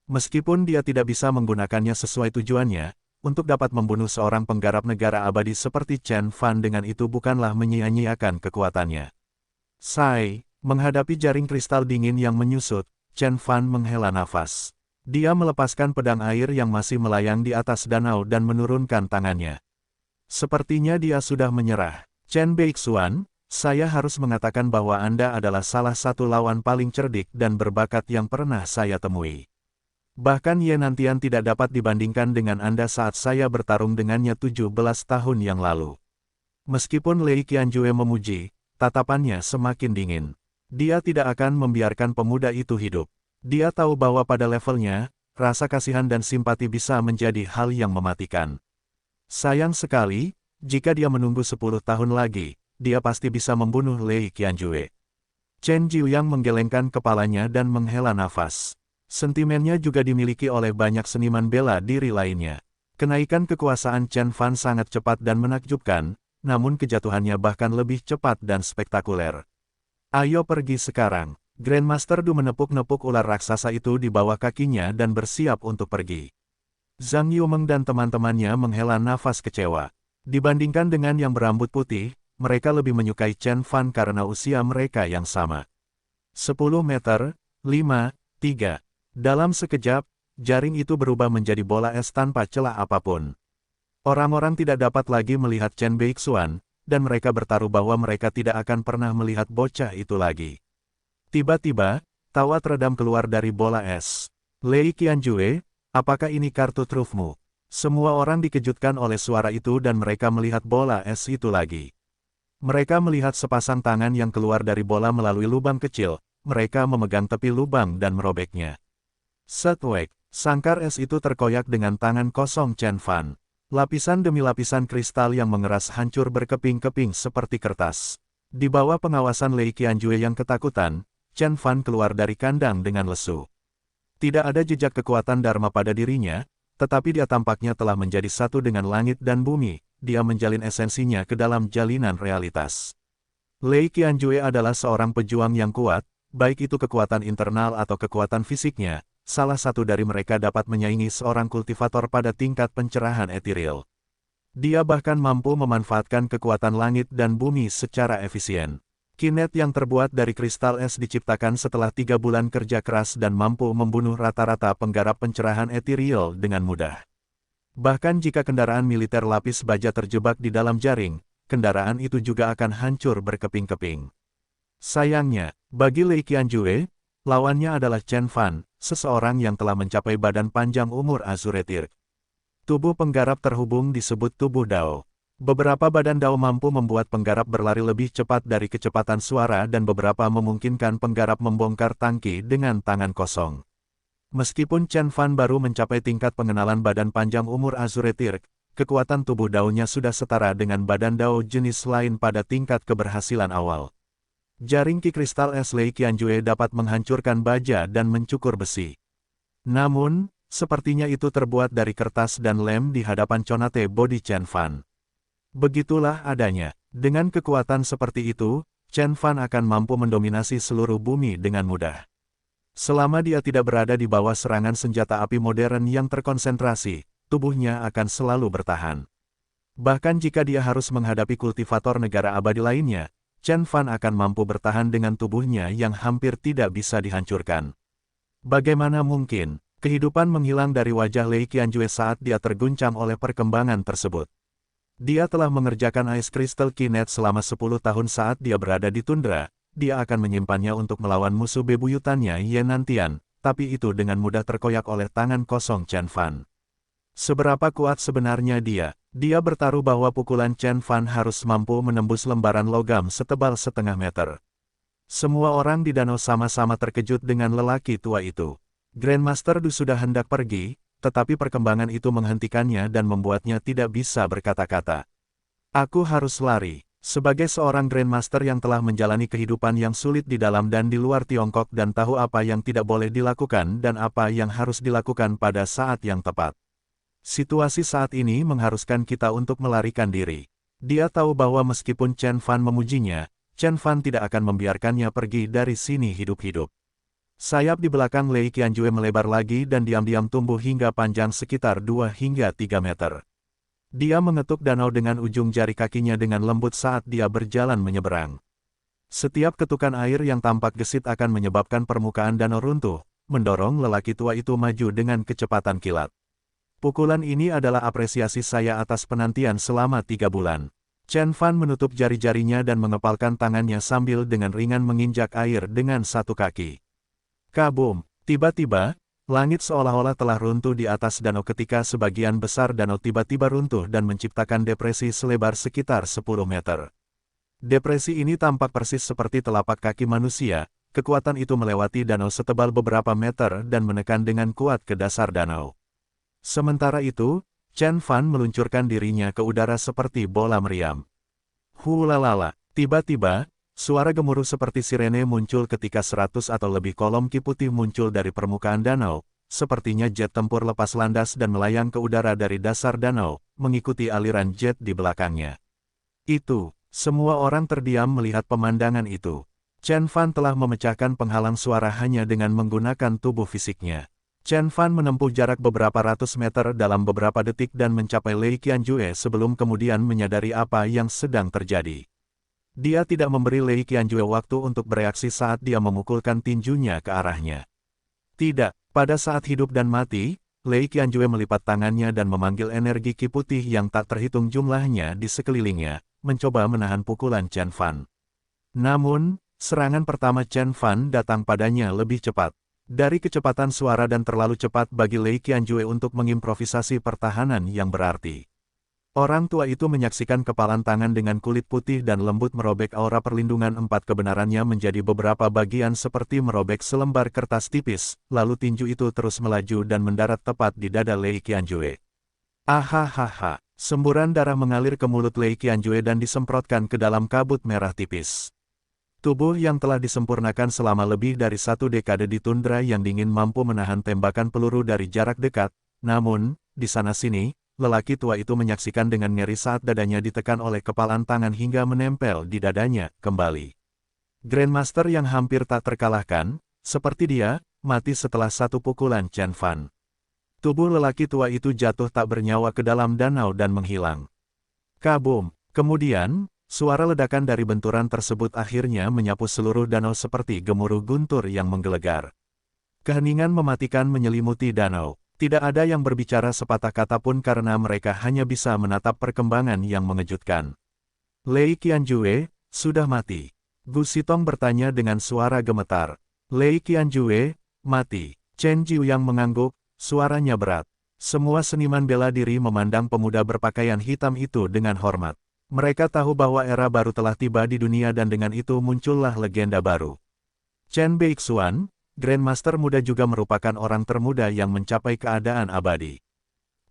Meskipun dia tidak bisa menggunakannya sesuai tujuannya, untuk dapat membunuh seorang penggarap negara abadi seperti Chen Fan dengan itu bukanlah menyia-nyiakan kekuatannya. Menghadapi jaring kristal dingin yang menyusut, Chen Fan menghela nafas. Dia melepaskan pedang air yang masih melayang di atas danau dan menurunkan tangannya. Sepertinya dia sudah menyerah. Chen Beixuan, saya harus mengatakan bahwa Anda adalah salah satu lawan paling cerdik dan berbakat yang pernah saya temui. Bahkan Ye Nantian tidak dapat dibandingkan dengan Anda saat saya bertarung dengannya 17 tahun yang lalu. Meskipun Lei Qianjue memuji, tatapannya semakin dingin. Dia tidak akan membiarkan pemuda itu hidup. Dia tahu bahwa pada levelnya, rasa kasihan dan simpati bisa menjadi hal yang mematikan. Sayang sekali, jika dia menunggu 10 tahun lagi, dia pasti bisa membunuh Lei Qianjue. Chen Jiuyang menggelengkan kepalanya dan menghela nafas. Sentimennya juga dimiliki oleh banyak seniman bela diri lainnya. Kenaikan kekuasaan Chen Fan sangat cepat dan menakjubkan, namun kejatuhannya bahkan lebih cepat dan spektakuler. Ayo pergi sekarang. Grandmaster Du menepuk-nepuk ular raksasa itu di bawah kakinya dan bersiap untuk pergi. Zhang Yumeng dan teman-temannya menghela nafas kecewa. Dibandingkan dengan yang berambut putih, mereka lebih menyukai Chen Fan karena usia mereka yang sama. 10 meter, 5, 3. Dalam sekejap, jaring itu berubah menjadi bola es tanpa celah apapun. Orang-orang tidak dapat lagi melihat Chen Beixuan, dan mereka bertaruh bahwa mereka tidak akan pernah melihat bocah itu lagi. Tiba-tiba, tawa teredam keluar dari bola es. Lei Qianjue, apakah ini kartu trufmu? Semua orang dikejutkan oleh suara itu dan mereka melihat bola es itu lagi. Mereka melihat sepasang tangan yang keluar dari bola melalui lubang kecil, mereka memegang tepi lubang dan merobeknya. Setwek, sangkar es itu terkoyak dengan tangan kosong Chen Fan. Lapisan demi lapisan kristal yang mengeras hancur berkeping-keping seperti kertas. Di bawah pengawasan Lei Qianjue yang ketakutan, Chen Fan keluar dari kandang dengan lesu. Tidak ada jejak kekuatan Dharma pada dirinya, tetapi dia tampaknya telah menjadi satu dengan langit dan bumi, dia menjalin esensinya ke dalam jalinan realitas. Lei Qianjue adalah seorang pejuang yang kuat, baik itu kekuatan internal atau kekuatan fisiknya, salah satu dari mereka dapat menyaingi seorang kultivator pada tingkat pencerahan etiril. Dia bahkan mampu memanfaatkan kekuatan langit dan bumi secara efisien. Kinet yang terbuat dari kristal es diciptakan setelah 3 bulan kerja keras dan mampu membunuh rata-rata penggarap pencerahan etiril dengan mudah. Bahkan jika kendaraan militer lapis baja terjebak di dalam jaring, kendaraan itu juga akan hancur berkeping-keping. Sayangnya, bagi Lei Qianjue, lawannya adalah Chen Fan, seseorang yang telah mencapai badan panjang umur Azuretir. Tubuh penggarap terhubung disebut tubuh Dao. Beberapa badan Dao mampu membuat penggarap berlari lebih cepat dari kecepatan suara dan beberapa memungkinkan penggarap membongkar tangki dengan tangan kosong. Meskipun Chen Fan baru mencapai tingkat pengenalan badan panjang umur Azuretir, kekuatan tubuh Dao-nya sudah setara dengan badan Dao jenis lain pada tingkat keberhasilan awal. Jaring ki kristal es Lei Qianjue dapat menghancurkan baja dan mencukur besi. Namun, sepertinya itu terbuat dari kertas dan lem di hadapan Conate Body Chen Fan. Begitulah adanya. Dengan kekuatan seperti itu, Chen Fan akan mampu mendominasi seluruh bumi dengan mudah. Selama dia tidak berada di bawah serangan senjata api modern yang terkonsentrasi, tubuhnya akan selalu bertahan. Bahkan jika dia harus menghadapi kultivator negara abadi lainnya, Chen Fan akan mampu bertahan dengan tubuhnya yang hampir tidak bisa dihancurkan. Bagaimana mungkin, kehidupan menghilang dari wajah Lei Qianjue saat dia terguncang oleh perkembangan tersebut. Dia telah mengerjakan Ice Crystal Kinet selama 10 tahun saat dia berada di tundra, dia akan menyimpannya untuk melawan musuh bebuyutannya Ye Nantian, tapi itu dengan mudah terkoyak oleh tangan kosong Chen Fan. Seberapa kuat sebenarnya dia? Dia bertaruh bahwa pukulan Chen Fan harus mampu menembus lembaran logam setebal setengah meter. Semua orang di danau sama-sama terkejut dengan lelaki tua itu. Grandmaster Du sudah hendak pergi, tetapi perkembangan itu menghentikannya dan membuatnya tidak bisa berkata-kata. Aku harus lari. Sebagai seorang Grandmaster yang telah menjalani kehidupan yang sulit di dalam dan di luar Tiongkok dan tahu apa yang tidak boleh dilakukan dan apa yang harus dilakukan pada saat yang tepat. Situasi saat ini mengharuskan kita untuk melarikan diri. Dia tahu bahwa meskipun Chen Fan memujinya, Chen Fan tidak akan membiarkannya pergi dari sini hidup-hidup. Sayap di belakang Lei Qianjue melebar lagi dan diam-diam tumbuh hingga panjang sekitar 2 hingga 3 meter. Dia mengetuk danau dengan ujung jari kakinya dengan lembut saat dia berjalan menyeberang. Setiap ketukan air yang tampak gesit akan menyebabkan permukaan danau runtuh, mendorong lelaki tua itu maju dengan kecepatan kilat. Pukulan ini adalah apresiasi saya atas penantian selama 3 bulan. Chen Fan menutup jari-jarinya dan mengepalkan tangannya sambil dengan ringan menginjak air dengan satu kaki. Kabum! Tiba-tiba, langit seolah-olah telah runtuh di atas danau ketika sebagian besar danau tiba-tiba runtuh dan menciptakan depresi selebar sekitar 10 meter. Depresi ini tampak persis seperti telapak kaki manusia, kekuatan itu melewati danau setebal beberapa meter dan menekan dengan kuat ke dasar danau. Sementara itu, Chen Fan meluncurkan dirinya ke udara seperti bola meriam. Hulalala, tiba-tiba, suara gemuruh seperti sirene muncul ketika 100 atau lebih kolom ki putih muncul dari permukaan danau, sepertinya jet tempur lepas landas dan melayang ke udara dari dasar danau, mengikuti aliran jet di belakangnya. Semua orang terdiam melihat pemandangan itu. Chen Fan telah memecahkan penghalang suara hanya dengan menggunakan tubuh fisiknya. Chen Fan menempuh jarak beberapa ratus meter dalam beberapa detik dan mencapai Lei Qianjue sebelum kemudian menyadari apa yang sedang terjadi. Dia tidak memberi Lei Qianjue waktu untuk bereaksi saat dia memukulkan tinjunya ke arahnya. Tidak, pada saat hidup dan mati, Lei Qianjue melipat tangannya dan memanggil energi ki putih yang tak terhitung jumlahnya di sekelilingnya, mencoba menahan pukulan Chen Fan. Namun, serangan pertama Chen Fan datang padanya lebih cepat. Dari kecepatan suara dan terlalu cepat bagi Lei Qianjue untuk mengimprovisasi pertahanan yang berarti. Orang tua itu menyaksikan kepalan tangan dengan kulit putih dan lembut merobek aura perlindungan 4 kebenarannya menjadi beberapa bagian seperti merobek selembar kertas tipis, lalu tinju itu terus melaju dan mendarat tepat di dada Lei Qianjue. Ahahaha, semburan darah mengalir ke mulut Lei Qianjue dan disemprotkan ke dalam kabut merah tipis. Tubuh yang telah disempurnakan selama lebih dari 1 dekade di tundra yang dingin mampu menahan tembakan peluru dari jarak dekat, namun, di sana-sini, lelaki tua itu menyaksikan dengan ngeri saat dadanya ditekan oleh kepalan tangan hingga menempel di dadanya kembali. Grandmaster yang hampir tak terkalahkan, seperti dia, mati setelah 1 pukulan Chen Fan. Tubuh lelaki tua itu jatuh tak bernyawa ke dalam danau dan menghilang. Kabum! Kemudian, suara ledakan dari benturan tersebut akhirnya menyapu seluruh danau seperti gemuruh guntur yang menggelegar. Keheningan mematikan menyelimuti danau. Tidak ada yang berbicara sepatah kata pun karena mereka hanya bisa menatap perkembangan yang mengejutkan. Lei Qianjue, sudah mati. Gu Xitong bertanya dengan suara gemetar. Lei Qianjue, mati. Chen Jiuyang mengangguk, suaranya berat. Semua seniman bela diri memandang pemuda berpakaian hitam itu dengan hormat. Mereka tahu bahwa era baru telah tiba di dunia dan dengan itu muncullah legenda baru. Chen Beixuan, Grandmaster muda juga merupakan orang termuda yang mencapai keadaan abadi.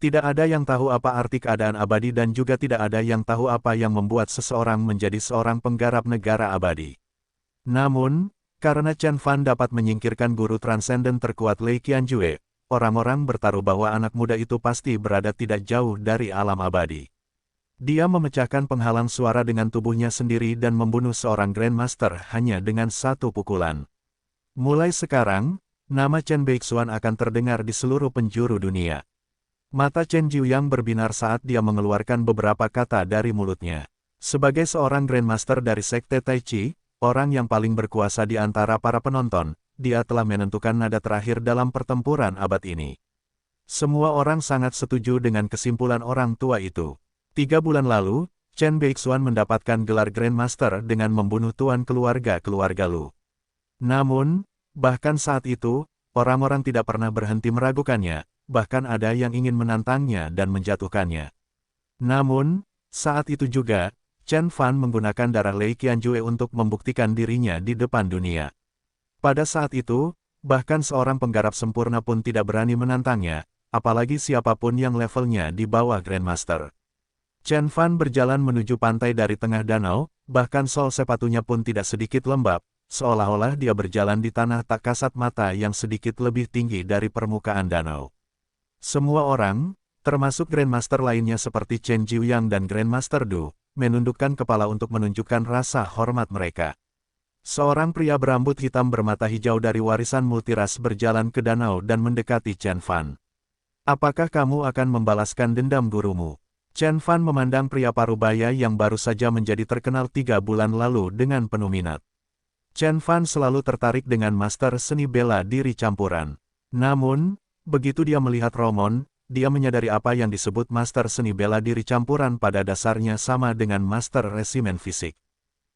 Tidak ada yang tahu apa arti keadaan abadi dan juga tidak ada yang tahu apa yang membuat seseorang menjadi seorang penggarap negara abadi. Namun, karena Chen Fan dapat menyingkirkan guru transenden terkuat Lei Qianjue, orang-orang bertaruh bahwa anak muda itu pasti berada tidak jauh dari alam abadi. Dia memecahkan penghalang suara dengan tubuhnya sendiri dan membunuh seorang Grandmaster hanya dengan 1 pukulan. Mulai sekarang, nama Chen Beixuan akan terdengar di seluruh penjuru dunia. Mata Chen Jiuyang berbinar saat dia mengeluarkan beberapa kata dari mulutnya. Sebagai seorang Grandmaster dari Sekte Tai Chi, orang yang paling berkuasa di antara para penonton, dia telah menentukan nada terakhir dalam pertempuran abad ini. Semua orang sangat setuju dengan kesimpulan orang tua itu. 3 bulan lalu, Chen Beixuan mendapatkan gelar Grandmaster dengan membunuh tuan keluarga Lu. Namun, bahkan saat itu, orang-orang tidak pernah berhenti meragukannya, bahkan ada yang ingin menantangnya dan menjatuhkannya. Namun, saat itu juga, Chen Fan menggunakan darah Lei Qianjue untuk membuktikan dirinya di depan dunia. Pada saat itu, bahkan seorang penggarap sempurna pun tidak berani menantangnya, apalagi siapapun yang levelnya di bawah Grandmaster. Chen Fan berjalan menuju pantai dari tengah danau, bahkan sol sepatunya pun tidak sedikit lembab, seolah-olah dia berjalan di tanah tak kasat mata yang sedikit lebih tinggi dari permukaan danau. Semua orang, termasuk Grandmaster lainnya seperti Chen Jiuyang dan Grandmaster Du, menundukkan kepala untuk menunjukkan rasa hormat mereka. Seorang pria berambut hitam bermata hijau dari warisan multiras berjalan ke danau dan mendekati Chen Fan. Apakah kamu akan membalaskan dendam gurumu? Chen Fan memandang pria parubaya yang baru saja menjadi terkenal 3 bulan lalu dengan penuh minat. Chen Fan selalu tertarik dengan master seni bela diri campuran. Namun, begitu dia melihat Romon, dia menyadari apa yang disebut master seni bela diri campuran pada dasarnya sama dengan master resimen fisik.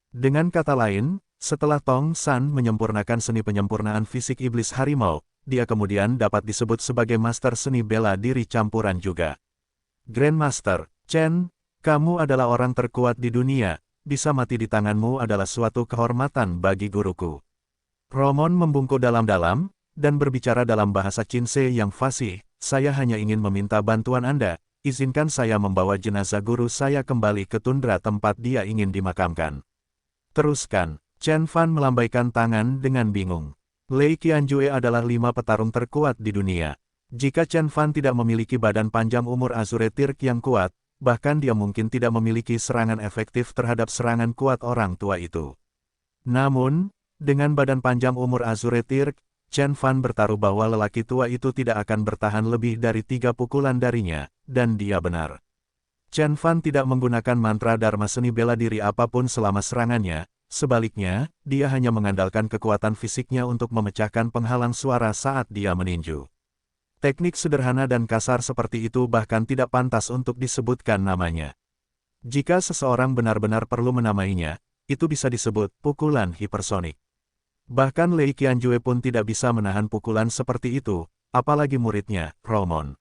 Dengan kata lain, setelah Tong San menyempurnakan seni penyempurnaan fisik iblis harimau, dia kemudian dapat disebut sebagai master seni bela diri campuran juga. Grandmaster, Chen, kamu adalah orang terkuat di dunia, bisa mati di tanganmu adalah suatu kehormatan bagi guruku. Romon membungkuk dalam-dalam, dan berbicara dalam bahasa Cinse yang fasih, saya hanya ingin meminta bantuan Anda, izinkan saya membawa jenazah guru saya kembali ke tundra tempat dia ingin dimakamkan. Teruskan, Chen Fan melambaikan tangan dengan bingung. Lei Qianjue adalah 5 petarung terkuat di dunia. Jika Chen Fan tidak memiliki badan panjang umur Azure Tirk yang kuat, bahkan dia mungkin tidak memiliki serangan efektif terhadap serangan kuat orang tua itu. Namun, dengan badan panjang umur Azure Tirk, Chen Fan bertaruh bahwa lelaki tua itu tidak akan bertahan lebih dari 3 pukulan darinya, dan dia benar. Chen Fan tidak menggunakan mantra Dharma seni bela diri apapun selama serangannya, sebaliknya, dia hanya mengandalkan kekuatan fisiknya untuk memecahkan penghalang suara saat dia meninju. Teknik sederhana dan kasar seperti itu bahkan tidak pantas untuk disebutkan namanya. Jika seseorang benar-benar perlu menamainya, itu bisa disebut pukulan hipersonik. Bahkan Lei Qianjue pun tidak bisa menahan pukulan seperti itu, apalagi muridnya, Romon.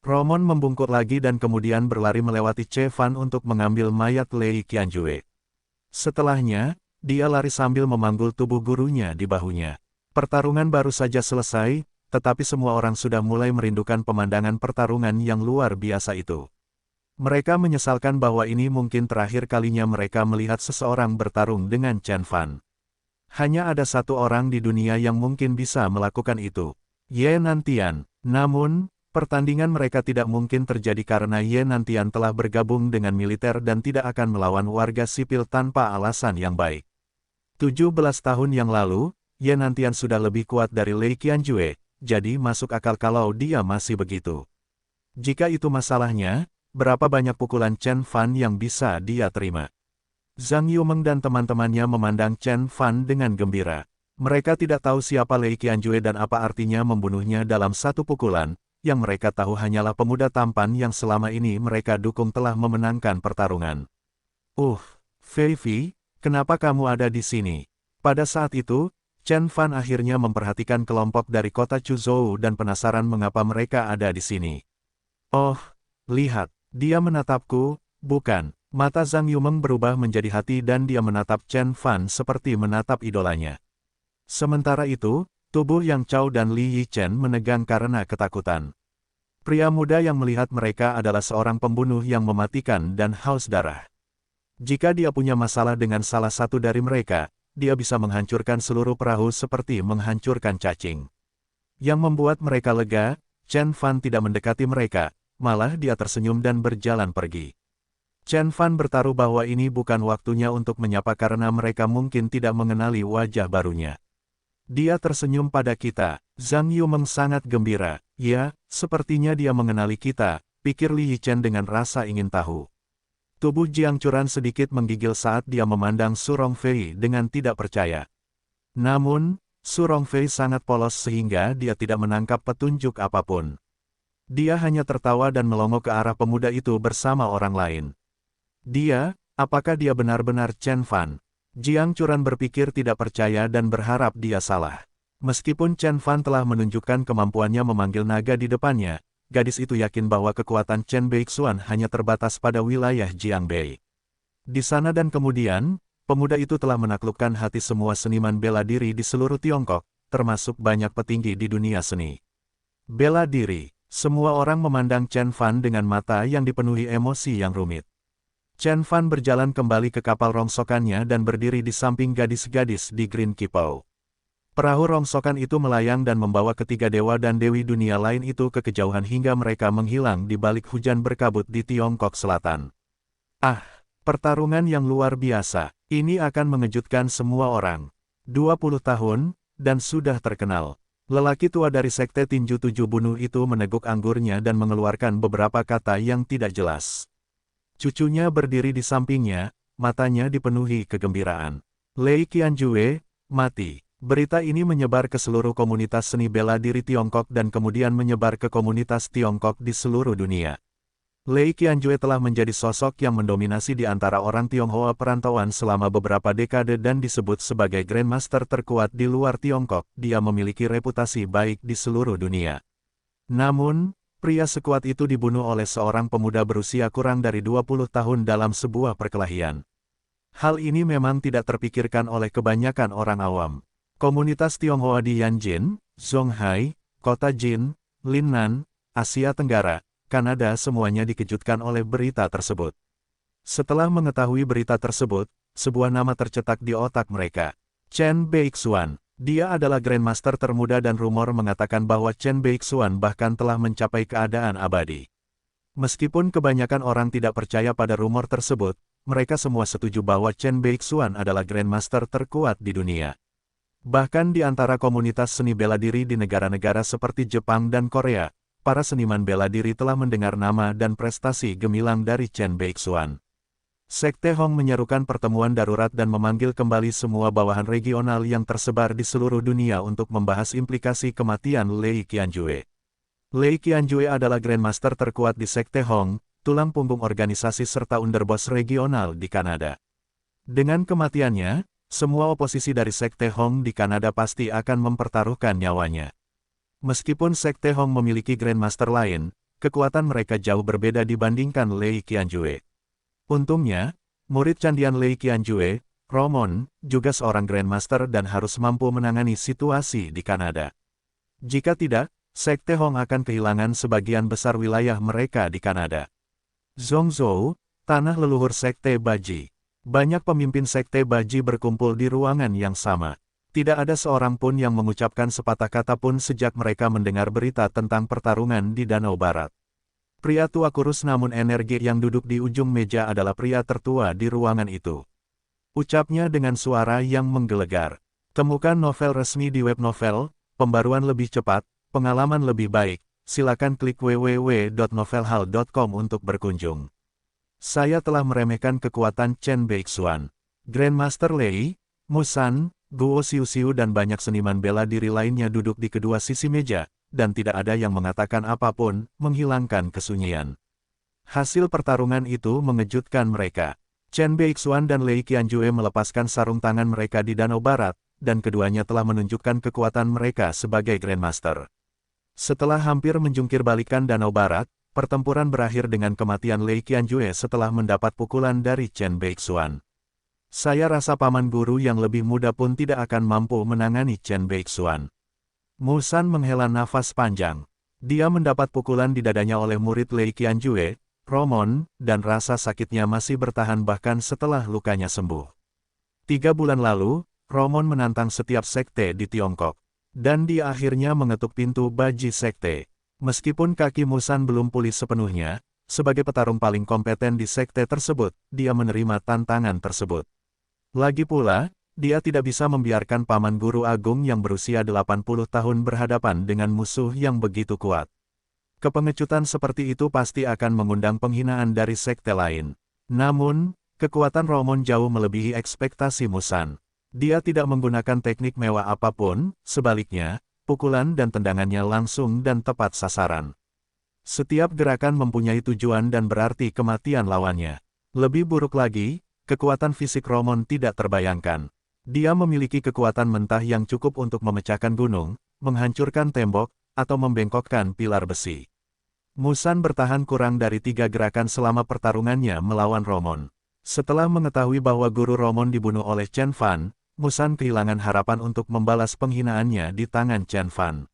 Romon membungkuk lagi dan kemudian berlari melewati Che Fan untuk mengambil mayat Lei Qianjue. Setelahnya, dia lari sambil memanggul tubuh gurunya di bahunya. Pertarungan baru saja selesai, tetapi semua orang sudah mulai merindukan pemandangan pertarungan yang luar biasa itu. Mereka menyesalkan bahwa ini mungkin terakhir kalinya mereka melihat seseorang bertarung dengan Chen Fan. Hanya ada satu orang di dunia yang mungkin bisa melakukan itu, Ye Nantian. Namun, pertandingan mereka tidak mungkin terjadi karena Ye Nantian telah bergabung dengan militer dan tidak akan melawan warga sipil tanpa alasan yang baik. 17 tahun yang lalu, Ye Nantian sudah lebih kuat dari Lei Qianjue, jadi masuk akal kalau dia masih begitu. Jika itu masalahnya, berapa banyak pukulan Chen Fan yang bisa dia terima? Zhang Yumeng dan teman-temannya memandang Chen Fan dengan gembira. Mereka tidak tahu siapa Lei Qianjue dan apa artinya membunuhnya dalam satu pukulan, yang mereka tahu hanyalah pemuda tampan yang selama ini mereka dukung telah memenangkan pertarungan. Fei Fi, kenapa kamu ada di sini? Pada saat itu, Chen Fan akhirnya memperhatikan kelompok dari kota Chuzhou dan penasaran mengapa mereka ada di sini. Oh, lihat, dia menatapku, bukan. Mata Zhang Yumeng berubah menjadi hati dan dia menatap Chen Fan seperti menatap idolanya. Sementara itu, tubuh Yang Chao dan Li Yichen menegang karena ketakutan. Pria muda yang melihat mereka adalah seorang pembunuh yang mematikan dan haus darah. Jika dia punya masalah dengan salah satu dari mereka, dia bisa menghancurkan seluruh perahu seperti menghancurkan cacing. Yang membuat mereka lega, Chen Fan tidak mendekati mereka, malah dia tersenyum dan berjalan pergi. Chen Fan bertaruh bahwa ini bukan waktunya untuk menyapa karena mereka mungkin tidak mengenali wajah barunya. Dia tersenyum pada kita. Zhang Yumeng sangat gembira. Ya, sepertinya dia mengenali kita, pikir Li Yichen dengan rasa ingin tahu. Tubuh Jiang Churan sedikit menggigil saat dia memandang Su Rongfei dengan tidak percaya. Namun, Su Rongfei sangat polos sehingga dia tidak menangkap petunjuk apapun. Dia hanya tertawa dan melongo ke arah pemuda itu bersama orang lain. Apakah dia benar-benar Chen Fan? Jiang Churan berpikir tidak percaya dan berharap dia salah. Meskipun Chen Fan telah menunjukkan kemampuannya memanggil naga di depannya, gadis itu yakin bahwa kekuatan Chen Beixuan hanya terbatas pada wilayah Jiangbei. Di sana dan kemudian, pemuda itu telah menaklukkan hati semua seniman bela diri di seluruh Tiongkok, termasuk banyak petinggi di dunia seni bela diri. Semua orang memandang Chen Fan dengan mata yang dipenuhi emosi yang rumit. Chen Fan berjalan kembali ke kapal rongsokannya dan berdiri di samping gadis-gadis di Green Kipau. Perahu rongsokan itu melayang dan membawa ketiga dewa dan dewi dunia lain itu ke kejauhan hingga mereka menghilang di balik hujan berkabut di Tiongkok Selatan. Pertarungan yang luar biasa. Ini akan mengejutkan semua orang. 20 tahun, dan sudah terkenal. Lelaki tua dari Sekte Tinju Tujuh Bunuh itu meneguk anggurnya dan mengeluarkan beberapa kata yang tidak jelas. Cucunya berdiri di sampingnya, matanya dipenuhi kegembiraan. Lei Qianjue, mati. Berita ini menyebar ke seluruh komunitas seni bela diri Tiongkok dan kemudian menyebar ke komunitas Tiongkok di seluruh dunia. Lei Qianjue telah menjadi sosok yang mendominasi di antara orang Tionghoa perantauan selama beberapa dekade dan disebut sebagai Grandmaster terkuat di luar Tiongkok. Dia memiliki reputasi baik di seluruh dunia. Namun, pria sekuat itu dibunuh oleh seorang pemuda berusia kurang dari 20 tahun dalam sebuah perkelahian. Hal ini memang tidak terpikirkan oleh kebanyakan orang awam. Komunitas Tionghoa di Yanjin, Zhonghai, Kota Jin, Linnan, Asia Tenggara, Kanada semuanya dikejutkan oleh berita tersebut. Setelah mengetahui berita tersebut, sebuah nama tercetak di otak mereka. Chen Beixuan. Dia adalah Grandmaster termuda dan rumor mengatakan bahwa Chen Beixuan bahkan telah mencapai keadaan abadi. Meskipun kebanyakan orang tidak percaya pada rumor tersebut, mereka semua setuju bahwa Chen Beixuan adalah Grandmaster terkuat di dunia. Bahkan di antara komunitas seni bela diri di negara-negara seperti Jepang dan Korea, para seniman bela diri telah mendengar nama dan prestasi gemilang dari Chen Beixuan. Sekte Hong menyerukan pertemuan darurat dan memanggil kembali semua bawahan regional yang tersebar di seluruh dunia untuk membahas implikasi kematian Lei Qianjue. Lei Qianjue adalah Grandmaster terkuat di Sekte Hong, tulang punggung organisasi serta underboss regional di Kanada. Dengan kematiannya, semua oposisi dari Sekte Hong di Kanada pasti akan mempertaruhkan nyawanya. Meskipun Sekte Hong memiliki Grandmaster lain, kekuatan mereka jauh berbeda dibandingkan Lei Qianjue. Untungnya, murid candian Lei Qianjue, Romon, juga seorang Grandmaster dan harus mampu menangani situasi di Kanada. Jika tidak, Sekte Hong akan kehilangan sebagian besar wilayah mereka di Kanada. Zhongzhou, tanah leluhur Sekte Baji. Banyak pemimpin Sekte Baji berkumpul di ruangan yang sama. Tidak ada seorang pun yang mengucapkan sepatah kata pun sejak mereka mendengar berita tentang pertarungan di Danau Barat. Pria tua kurus namun energik yang duduk di ujung meja adalah pria tertua di ruangan itu. Ucapnya dengan suara yang menggelegar. Temukan novel resmi di web novel, pembaruan lebih cepat, pengalaman lebih baik. Silakan klik www.novelhal.com untuk berkunjung. Saya telah meremehkan kekuatan Chen Beixuan. Grandmaster Lei, Musan, Guo Xiuxiu dan banyak seniman bela diri lainnya duduk di kedua sisi meja, dan tidak ada yang mengatakan apapun, menghilangkan kesunyian. Hasil pertarungan itu mengejutkan mereka. Chen Beixuan dan Lei Qianjue melepaskan sarung tangan mereka di Danau Barat, dan keduanya telah menunjukkan kekuatan mereka sebagai Grandmaster. Setelah hampir menjungkir balikan Danau Barat, pertempuran berakhir dengan kematian Lei Qianjue setelah mendapat pukulan dari Chen Beixuan. Saya rasa paman guru yang lebih muda pun tidak akan mampu menangani Chen Beixuan. Musan menghela nafas panjang. Dia mendapat pukulan di dadanya oleh murid Lei Qianjue, Romon, dan rasa sakitnya masih bertahan bahkan setelah lukanya sembuh. 3 bulan lalu, Romon menantang setiap sekte di Tiongkok. Dan dia akhirnya mengetuk pintu Baji Sekte. Meskipun kaki Musan belum pulih sepenuhnya, sebagai petarung paling kompeten di sekte tersebut, dia menerima tantangan tersebut. Lagi pula, dia tidak bisa membiarkan paman guru agung yang berusia 80 tahun berhadapan dengan musuh yang begitu kuat. Kepengecutan seperti itu pasti akan mengundang penghinaan dari sekte lain. Namun, kekuatan Romon jauh melebihi ekspektasi Musan. Dia tidak menggunakan teknik mewah apapun, sebaliknya, pukulan dan tendangannya langsung dan tepat sasaran. Setiap gerakan mempunyai tujuan dan berarti kematian lawannya. Lebih buruk lagi, kekuatan fisik Romon tidak terbayangkan. Dia memiliki kekuatan mentah yang cukup untuk memecahkan gunung, menghancurkan tembok, atau membengkokkan pilar besi. Musan bertahan kurang dari 3 gerakan selama pertarungannya melawan Romon. Setelah mengetahui bahwa guru Romon dibunuh oleh Chen Fan, Musan kehilangan harapan untuk membalas penghinaannya di tangan Chen Fan.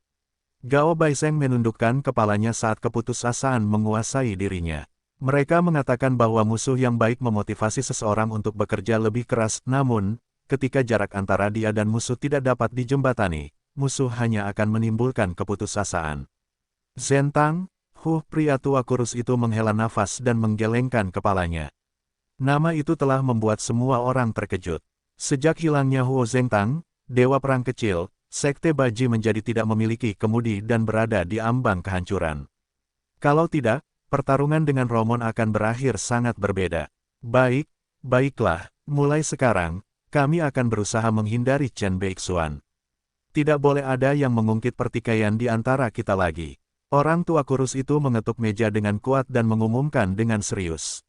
Gao Baiseng menundukkan kepalanya saat keputusasaan menguasai dirinya. Mereka mengatakan bahwa musuh yang baik memotivasi seseorang untuk bekerja lebih keras, namun, ketika jarak antara dia dan musuh tidak dapat dijembatani, musuh hanya akan menimbulkan keputusasaan. Zentang, pria tua kurus itu menghela nafas dan menggelengkan kepalanya. Nama itu telah membuat semua orang terkejut. Sejak hilangnya Huo Zentang, dewa perang kecil, Sekte Baji menjadi tidak memiliki kemudi dan berada di ambang kehancuran. Kalau tidak, pertarungan dengan Romon akan berakhir sangat berbeda. Baiklah, mulai sekarang, kami akan berusaha menghindari Chen Beixuan. Tidak boleh ada yang mengungkit pertikaian di antara kita lagi. Orang tua kurus itu mengetuk meja dengan kuat dan mengumumkan dengan serius.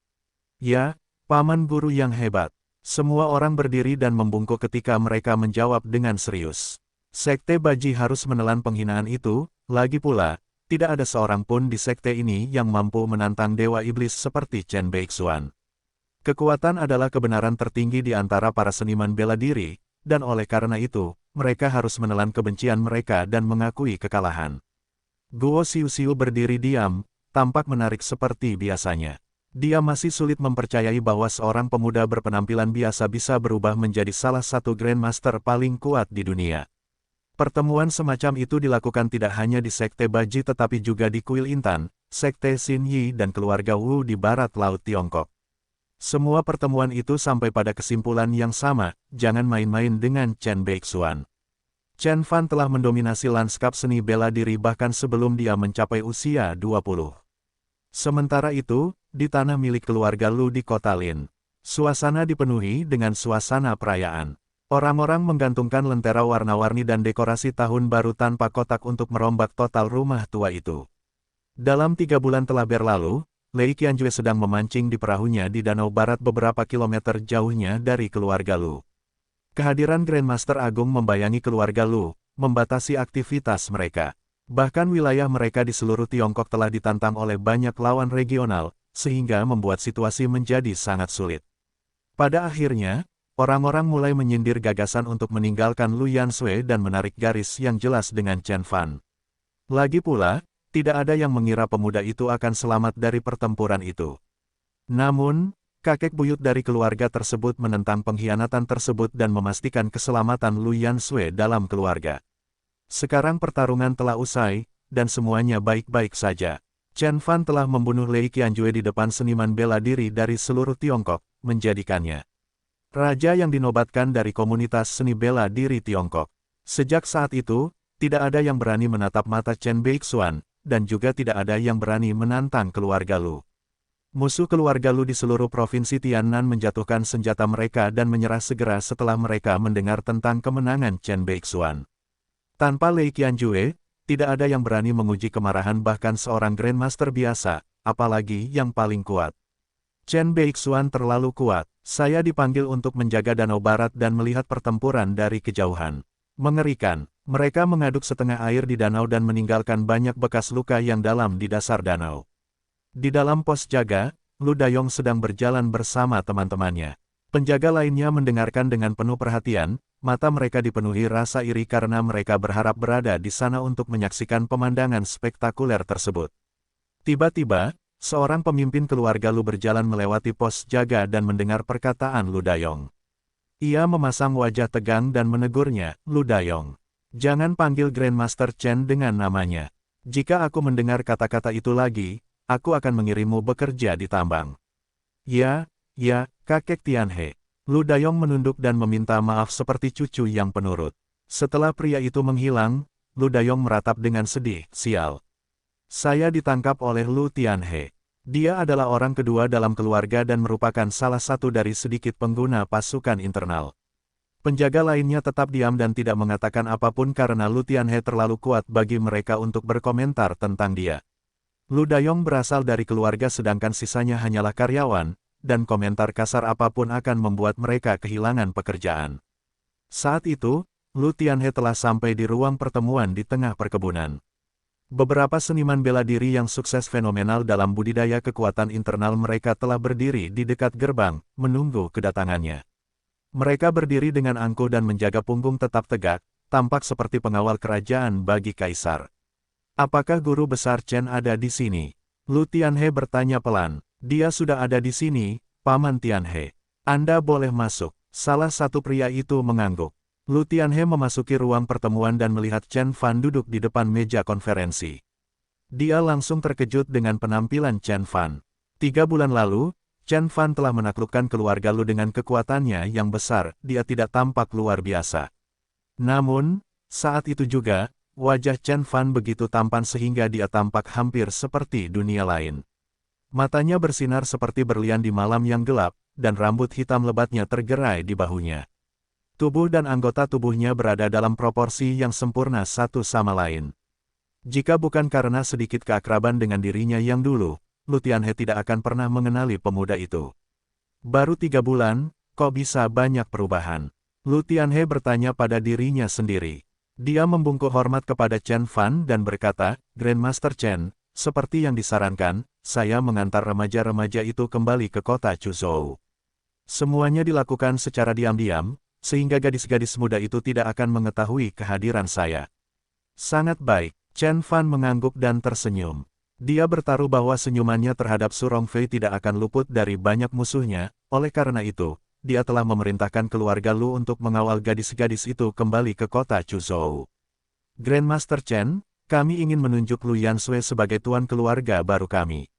Ya, paman guru yang hebat. Semua orang berdiri dan membungkuk ketika mereka menjawab dengan serius. Sekte Baji harus menelan penghinaan itu, lagi pula, tidak ada seorang pun di sekte ini yang mampu menantang Dewa Iblis seperti Chen Beixuan. Kekuatan adalah kebenaran tertinggi di antara para seniman bela diri, dan oleh karena itu, mereka harus menelan kebencian mereka dan mengakui kekalahan. Guo Xiuxiu berdiri diam, tampak menarik seperti biasanya. Dia masih sulit mempercayai bahwa seorang pemuda berpenampilan biasa bisa berubah menjadi salah satu Grandmaster paling kuat di dunia. Pertemuan semacam itu dilakukan tidak hanya di Sekte Baji tetapi juga di Kuil Intan, Sekte Xin Yi dan keluarga Wu di barat laut Tiongkok. Semua pertemuan itu sampai pada kesimpulan yang sama, jangan main-main dengan Chen Beixuan. Chen Fan telah mendominasi lanskap seni bela diri bahkan sebelum dia mencapai usia 20. Sementara itu, di tanah milik keluarga Lu di kota Lin, suasana dipenuhi dengan suasana perayaan. Orang-orang menggantungkan lentera warna-warni dan dekorasi tahun baru tanpa kotak untuk merombak total rumah tua itu. Dalam 3 bulan telah berlalu, Lei Qianjue sedang memancing di perahunya di danau barat beberapa kilometer jauhnya dari keluarga Lu. Kehadiran Grandmaster Agung membayangi keluarga Lu, membatasi aktivitas mereka. Bahkan wilayah mereka di seluruh Tiongkok telah ditantang oleh banyak lawan regional, sehingga membuat situasi menjadi sangat sulit. Pada akhirnya, orang-orang mulai menyindir gagasan untuk meninggalkan Lu Yansui dan menarik garis yang jelas dengan Chen Fan. Lagi pula, tidak ada yang mengira pemuda itu akan selamat dari pertempuran itu. Namun, kakek buyut dari keluarga tersebut menentang pengkhianatan tersebut dan memastikan keselamatan Lu Yansui dalam keluarga. Sekarang pertarungan telah usai, dan semuanya baik-baik saja. Chen Fan telah membunuh Lei Qianjue di depan seniman bela diri dari seluruh Tiongkok, menjadikannya raja yang dinobatkan dari komunitas seni bela diri Tiongkok. Sejak saat itu, tidak ada yang berani menatap mata Chen Beixuan, dan juga tidak ada yang berani menantang keluarga Lu. Musuh keluarga Lu di seluruh provinsi Tiannan menjatuhkan senjata mereka dan menyerah segera setelah mereka mendengar tentang kemenangan Chen Beixuan. Tanpa Lei Qianjue, tidak ada yang berani menguji kemarahan bahkan seorang Grandmaster biasa, apalagi yang paling kuat. Chen Beixuan terlalu kuat. Saya dipanggil untuk menjaga Danau Barat dan melihat pertempuran dari kejauhan. Mengerikan, mereka mengaduk setengah air di danau dan meninggalkan banyak bekas luka yang dalam di dasar danau. Di dalam pos jaga, Lu Dayong sedang berjalan bersama teman-temannya. Penjaga lainnya mendengarkan dengan penuh perhatian, mata mereka dipenuhi rasa iri karena mereka berharap berada di sana untuk menyaksikan pemandangan spektakuler tersebut. Tiba-tiba, seorang pemimpin keluarga Lu berjalan melewati pos jaga dan mendengar perkataan Lu Dayong. Ia memasang wajah tegang dan menegurnya, "Lu Dayong, jangan panggil Grandmaster Chen dengan namanya. Jika aku mendengar kata-kata itu lagi, aku akan mengirimmu bekerja di tambang." Ya, kakek Tianhe. Lu Dayong menunduk dan meminta maaf seperti cucu yang penurut. Setelah pria itu menghilang, Lu Dayong meratap dengan sedih, "Sial. Saya ditangkap oleh Lu Tianhe. Dia adalah orang kedua dalam keluarga dan merupakan salah satu dari sedikit pengguna pasukan internal." Penjaga lainnya tetap diam dan tidak mengatakan apapun karena Lu Tianhe terlalu kuat bagi mereka untuk berkomentar tentang dia. Lu Dayong berasal dari keluarga sedangkan sisanya hanyalah karyawan, dan komentar kasar apapun akan membuat mereka kehilangan pekerjaan. Saat itu, Lu Tianhe telah sampai di ruang pertemuan di tengah perkebunan. Beberapa seniman bela diri yang sukses fenomenal dalam budidaya kekuatan internal mereka telah berdiri di dekat gerbang, menunggu kedatangannya. Mereka berdiri dengan angkuh dan menjaga punggung tetap tegak, tampak seperti pengawal kerajaan bagi kaisar. "Apakah guru besar Chen ada di sini?" Lu Tianhe bertanya pelan. "Dia sudah ada di sini, Paman Tianhe. Anda boleh masuk." Salah satu pria itu mengangguk. Lu Tianhe memasuki ruang pertemuan dan melihat Chen Fan duduk di depan meja konferensi. Dia langsung terkejut dengan penampilan Chen Fan. 3 bulan lalu, Chen Fan telah menaklukkan keluarga Lu dengan kekuatannya yang besar, dia tidak tampak luar biasa. Namun, saat itu juga, wajah Chen Fan begitu tampan sehingga dia tampak hampir seperti dunia lain. Matanya bersinar seperti berlian di malam yang gelap, dan rambut hitam lebatnya tergerai di bahunya. Tubuh dan anggota tubuhnya berada dalam proporsi yang sempurna satu sama lain. Jika bukan karena sedikit keakraban dengan dirinya yang dulu, Lu Tianhe tidak akan pernah mengenali pemuda itu. Baru 3 bulan, kok bisa banyak perubahan? Lu Tianhe bertanya pada dirinya sendiri. Dia membungkuk hormat kepada Chen Fan dan berkata, Grandmaster Chen, seperti yang disarankan, saya mengantar remaja-remaja itu kembali ke kota Chuzhou. Semuanya dilakukan secara diam-diam, sehingga gadis-gadis muda itu tidak akan mengetahui kehadiran saya. Sangat baik, Chen Fan mengangguk dan tersenyum. Dia bertaruh bahwa senyumannya terhadap Su Rongfei tidak akan luput dari banyak musuhnya, oleh karena itu, dia telah memerintahkan keluarga Lu untuk mengawal gadis-gadis itu kembali ke kota Chuzhou. Grandmaster Chen, kami ingin menunjuk Lu Yansui sebagai tuan keluarga baru kami.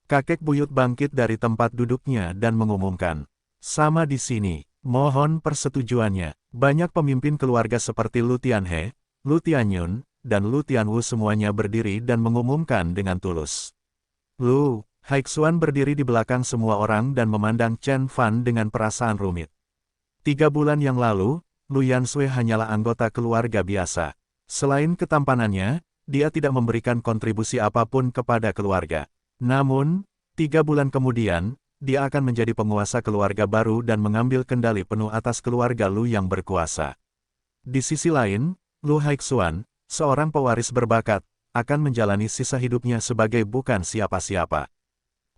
Kakek buyut bangkit dari tempat duduknya dan mengumumkan. Sama di sini, mohon persetujuannya. Banyak pemimpin keluarga seperti Lu Tianhe, Lu Tianyun, dan Lu Tianwu semuanya berdiri dan mengumumkan dengan tulus. Lu Haixuan berdiri di belakang semua orang dan memandang Chen Fan dengan perasaan rumit. 3 bulan yang lalu, Lu Yansui hanyalah anggota keluarga biasa. Selain ketampanannya, dia tidak memberikan kontribusi apapun kepada keluarga. Namun, 3 bulan kemudian, dia akan menjadi penguasa keluarga baru dan mengambil kendali penuh atas keluarga Lu yang berkuasa. Di sisi lain, Lu Haixuan, seorang pewaris berbakat, akan menjalani sisa hidupnya sebagai bukan siapa-siapa.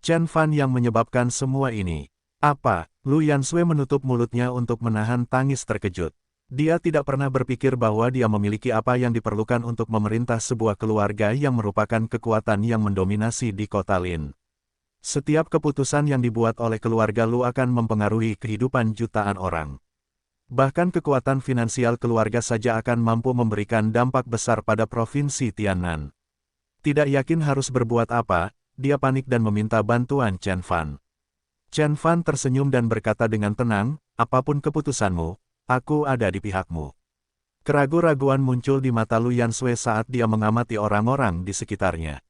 Chen Fan yang menyebabkan semua ini. Apa? Lu Yansui menutup mulutnya untuk menahan tangis terkejut. Dia tidak pernah berpikir bahwa dia memiliki apa yang diperlukan untuk memerintah sebuah keluarga yang merupakan kekuatan yang mendominasi di kota Lin. Setiap keputusan yang dibuat oleh keluarga Lu akan mempengaruhi kehidupan jutaan orang. Bahkan kekuatan finansial keluarga saja akan mampu memberikan dampak besar pada provinsi Tiannan. Tidak yakin harus berbuat apa, dia panik dan meminta bantuan Chen Fan. Chen Fan tersenyum dan berkata dengan tenang, apapun keputusanmu, aku ada di pihakmu. Keraguan-raguan muncul di mata Lu Yansui saat dia mengamati orang-orang di sekitarnya.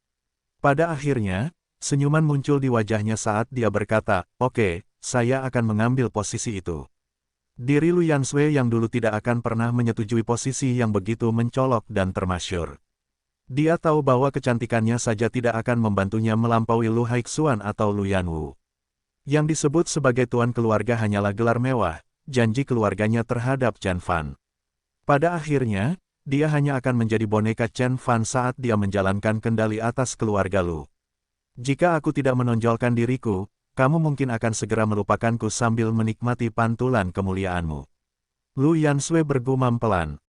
Pada akhirnya, senyuman muncul di wajahnya saat dia berkata, oke, saya akan mengambil posisi itu. Diri Lu Yansui yang dulu tidak akan pernah menyetujui posisi yang begitu mencolok dan termasyur. Dia tahu bahwa kecantikannya saja tidak akan membantunya melampaui Lu Haixuan atau Lu Yanwu. Yang disebut sebagai tuan keluarga hanyalah gelar mewah, janji keluarganya terhadap Chen Fan. Pada akhirnya, dia hanya akan menjadi boneka Chen Fan saat dia menjalankan kendali atas keluarga Lu. Jika aku tidak menonjolkan diriku, kamu mungkin akan segera melupakanku sambil menikmati pantulan kemuliaanmu. Lu Yansui bergumam pelan.